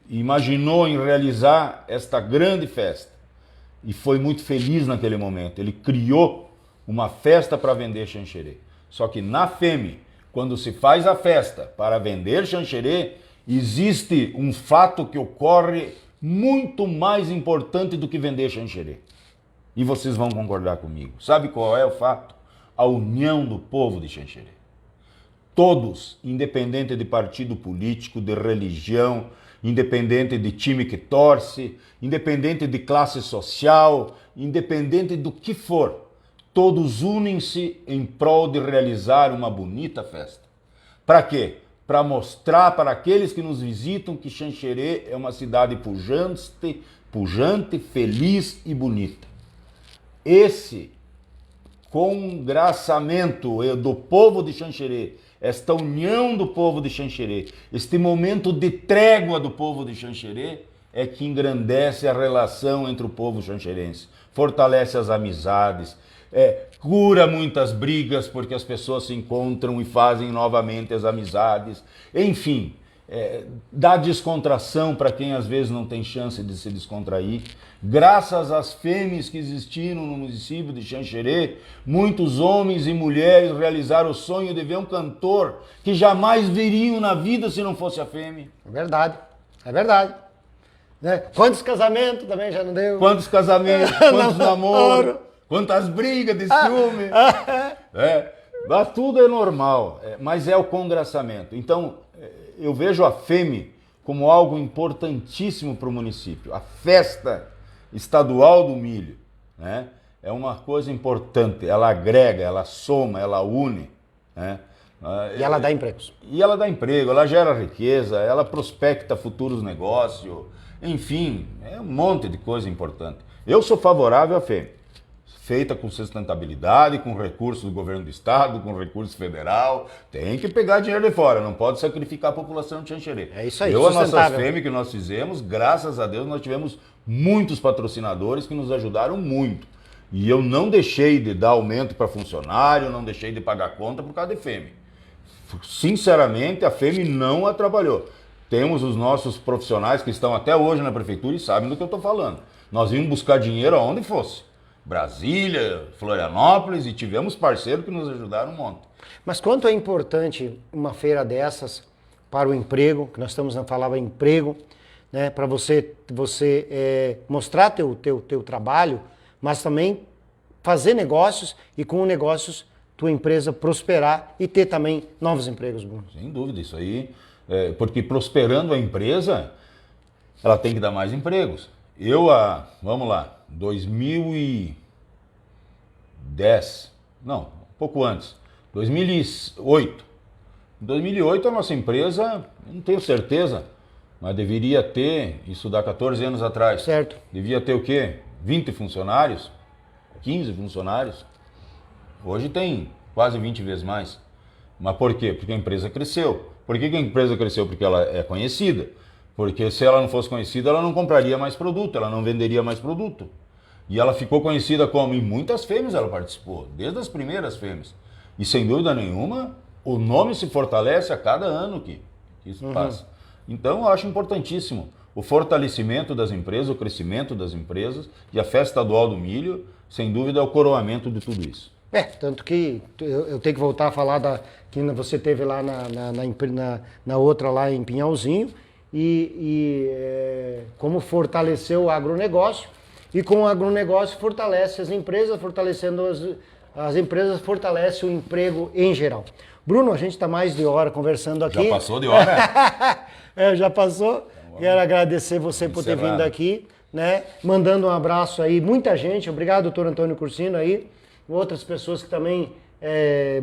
imaginou em realizar esta grande festa e foi muito feliz naquele momento. Ele criou uma festa para vender Xanxerê. Só que na FEME, quando se faz a festa para vender Xanxerê, existe um fato que ocorre muito mais importante do que vender Xanxerê. E vocês vão concordar comigo. Sabe qual é o fato? A união do povo de Xanxerê. Todos, independente de partido político, de religião, independente de time que torce, independente de classe social, independente do que for, todos unem-se em prol de realizar uma bonita festa. Para quê? Para mostrar para aqueles que nos visitam que Xanxerê é uma cidade pujante, feliz e bonita. Esse congraçamento do povo de Xanxerê, esta união do povo de Xanxerê, este momento de trégua do povo de Xanxerê é que engrandece a relação entre o povo xanxerense, fortalece as amizades, cura muitas brigas porque as pessoas se encontram e fazem novamente as amizades, enfim, dá descontração para quem às vezes não tem chance de se descontrair. Graças às FEMEs que existiram no município de Xanxerê, muitos homens e mulheres realizaram o sonho de ver um cantor que jamais veriam na vida se não fosse a FEME. É verdade, é verdade. Quantos casamentos também já não deu? Quantos casamentos, quantos namoros, quantas brigas de ciúme. Mas tudo é normal, mas é o congraçamento. Então, eu vejo a FEME como algo importantíssimo para o município. A festa estadual do milho, né? É uma coisa importante. Ela agrega, ela soma, ela une, né? E ela dá empregos. E ela dá emprego, ela gera riqueza, ela prospecta futuros negócios, enfim, é um monte de coisa importante. Eu sou favorável à FEME, feita com sustentabilidade, com recursos do governo do estado, com recurso federal. Tem que pegar dinheiro de fora, não pode sacrificar a população de Xanxerê. É isso aí, a nossa FEME que nós fizemos, graças a Deus, nós tivemos muitos patrocinadores que nos ajudaram muito. E eu não deixei de dar aumento para funcionário, não deixei de pagar conta por causa de FEME. Sinceramente, a FEME não atrapalhou. Temos os nossos profissionais que estão até hoje na prefeitura e sabem do que eu estou falando. Nós íamos buscar dinheiro aonde fosse. Brasília, Florianópolis, e tivemos parceiros que nos ajudaram um monte. Mas quanto é importante uma feira dessas para o emprego, que nós estamos na palavra emprego, né, para você mostrar teu trabalho, mas também fazer negócios e com negócios tua empresa prosperar e ter também novos empregos, Bruno. Sem dúvida, isso aí, porque prosperando a empresa, ela tem que dar mais empregos. Vamos lá, 2010, não, um pouco antes, 2008. Em 2008 a nossa empresa, não tenho certeza, mas deveria ter, isso dá 14 anos atrás, Certo. devia ter o quê? 20 funcionários? 15 funcionários? Hoje tem quase 20 vezes mais. Mas por quê? Porque a empresa cresceu. Por que a empresa cresceu? Porque ela é conhecida. Porque se ela não fosse conhecida, ela não compraria mais produto, ela não venderia mais produto. E ela ficou conhecida como? Em muitas fêmeas ela participou, desde as primeiras fêmeas. E sem dúvida nenhuma, o nome se fortalece a cada ano que isso passa. Então eu acho importantíssimo o fortalecimento das empresas, o crescimento das empresas, e a Festa Estadual do Milho, sem dúvida, é o coroamento de tudo isso. Tanto que eu tenho que voltar a falar que você teve lá na outra lá em Pinhalzinho, como fortaleceu o agronegócio, e com o agronegócio fortalece as empresas, fortalecendo as empresas, fortalece o emprego em geral. Bruno, a gente está mais de hora conversando aqui. Já passou de hora? Já passou. Quero agradecer você por ter vindo aqui, né? Mandando um abraço aí, muita gente. Obrigado, doutor Antônio Cursino aí. Outras pessoas que também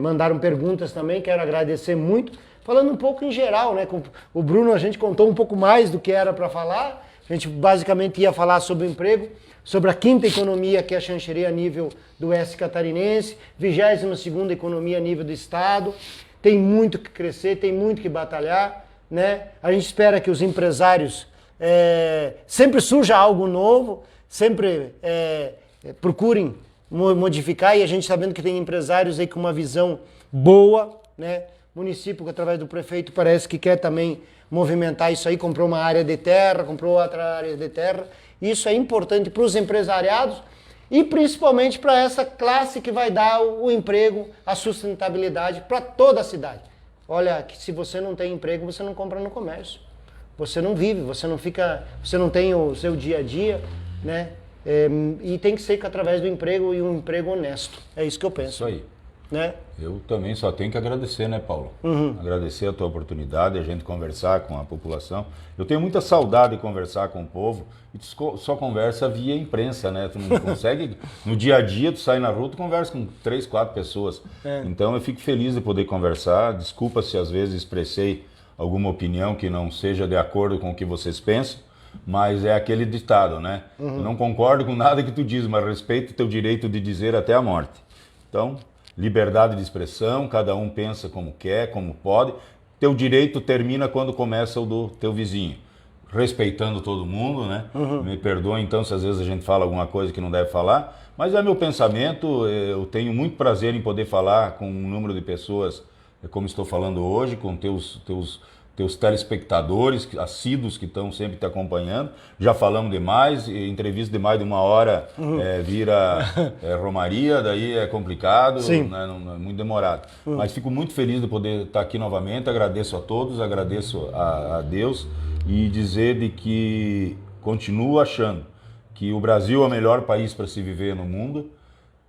mandaram perguntas também, quero agradecer muito. Falando um pouco em geral, né? Com o Bruno a gente contou um pouco mais do que era para falar. A gente basicamente ia falar sobre o emprego, sobre a quinta economia, que é a Xanxerê a nível do oeste catarinense, 22ª economia a nível do estado. Tem muito que crescer, tem muito que batalhar, né? A gente espera que os empresários sempre surja algo novo, sempre procurem modificar, e a gente está vendo que tem empresários aí com uma visão boa, né? O município, através do prefeito, parece que quer também movimentar isso aí, comprou uma área de terra, comprou outra área de terra. Isso é importante para os empresariados e principalmente para essa classe que vai dar o emprego, a sustentabilidade para toda a cidade. Olha, que se você não tem emprego, você não compra no comércio. Você não vive, você não tem o seu dia a dia, né? E tem que ser através do emprego, e um emprego honesto. É isso que eu penso. Isso aí. Né? Eu também só tenho que agradecer, né, Paulo? Agradecer a tua oportunidade, a gente conversar com a população. Eu tenho muita saudade de conversar com o povo, e tu só conversa via imprensa, né? Tu não consegue, no dia a dia, tu sai na rua, tu conversa com 3, 4 pessoas. Então eu fico feliz de poder conversar. Desculpa se às vezes expressei alguma opinião que não seja de acordo com o que vocês pensam, mas é aquele ditado, né? Eu não concordo com nada que tu diz, mas respeito o teu direito de dizer até a morte. Então, liberdade de expressão, cada um pensa como quer, como pode. Teu direito termina quando começa o do teu vizinho. Respeitando todo mundo, né? Me perdoa então se às vezes a gente fala alguma coisa que não deve falar, mas é meu pensamento. Eu tenho muito prazer em poder falar com um número de pessoas como estou falando hoje, com teus telespectadores assíduos que estão sempre te acompanhando. Já falamos demais, entrevista de mais de 1 hora vira romaria, daí é complicado, né, não, é muito demorado. Mas fico muito feliz de poder estar aqui novamente, agradeço a todos, agradeço a Deus, e dizer de que continuo achando que o Brasil é o melhor país para se viver no mundo,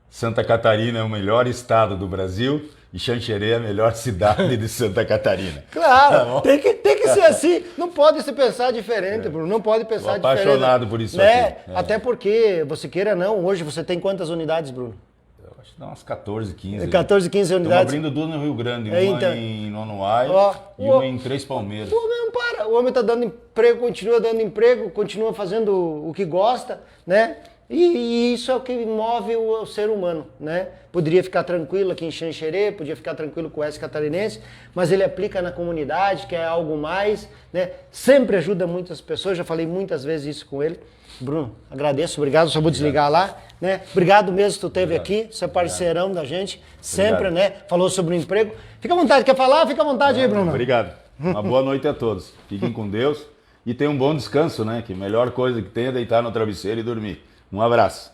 Santa Catarina é o melhor estado do Brasil, e Xanxerê é a melhor cidade de Santa Catarina. Claro, tem que ser assim. Não pode se pensar diferente, Bruno. Não pode pensar diferente. Apaixonado por isso né? aqui. Até porque, você queira não, hoje você tem quantas unidades, Bruno? Eu acho que dá umas 14, 15. 14, 15 unidades. Estamos abrindo 2 no Rio Grande, uma então, em Nonoai e uma em Três Palmeiras. O homem não para. O homem está dando emprego, continua dando emprego, continua fazendo o que gosta, né? E isso é o que move o ser humano, né? Poderia ficar tranquilo aqui em Xanxerê, podia ficar tranquilo com o oeste catarinense, mas ele aplica na comunidade, que é algo mais, né? Sempre ajuda muitas pessoas, já falei muitas vezes isso com ele. Bruno, agradeço, obrigado, só vou desligar lá, né? Obrigado mesmo que tu esteve aqui, você é parceirão da gente, sempre, né? Falou sobre o emprego. Fica à vontade, quer falar? Fica à vontade aí, Bruno. Obrigado. Uma boa noite a todos. Fiquem com Deus e tenham um bom descanso, né? Que a melhor coisa que tem é deitar no travesseiro e dormir. Um abraço.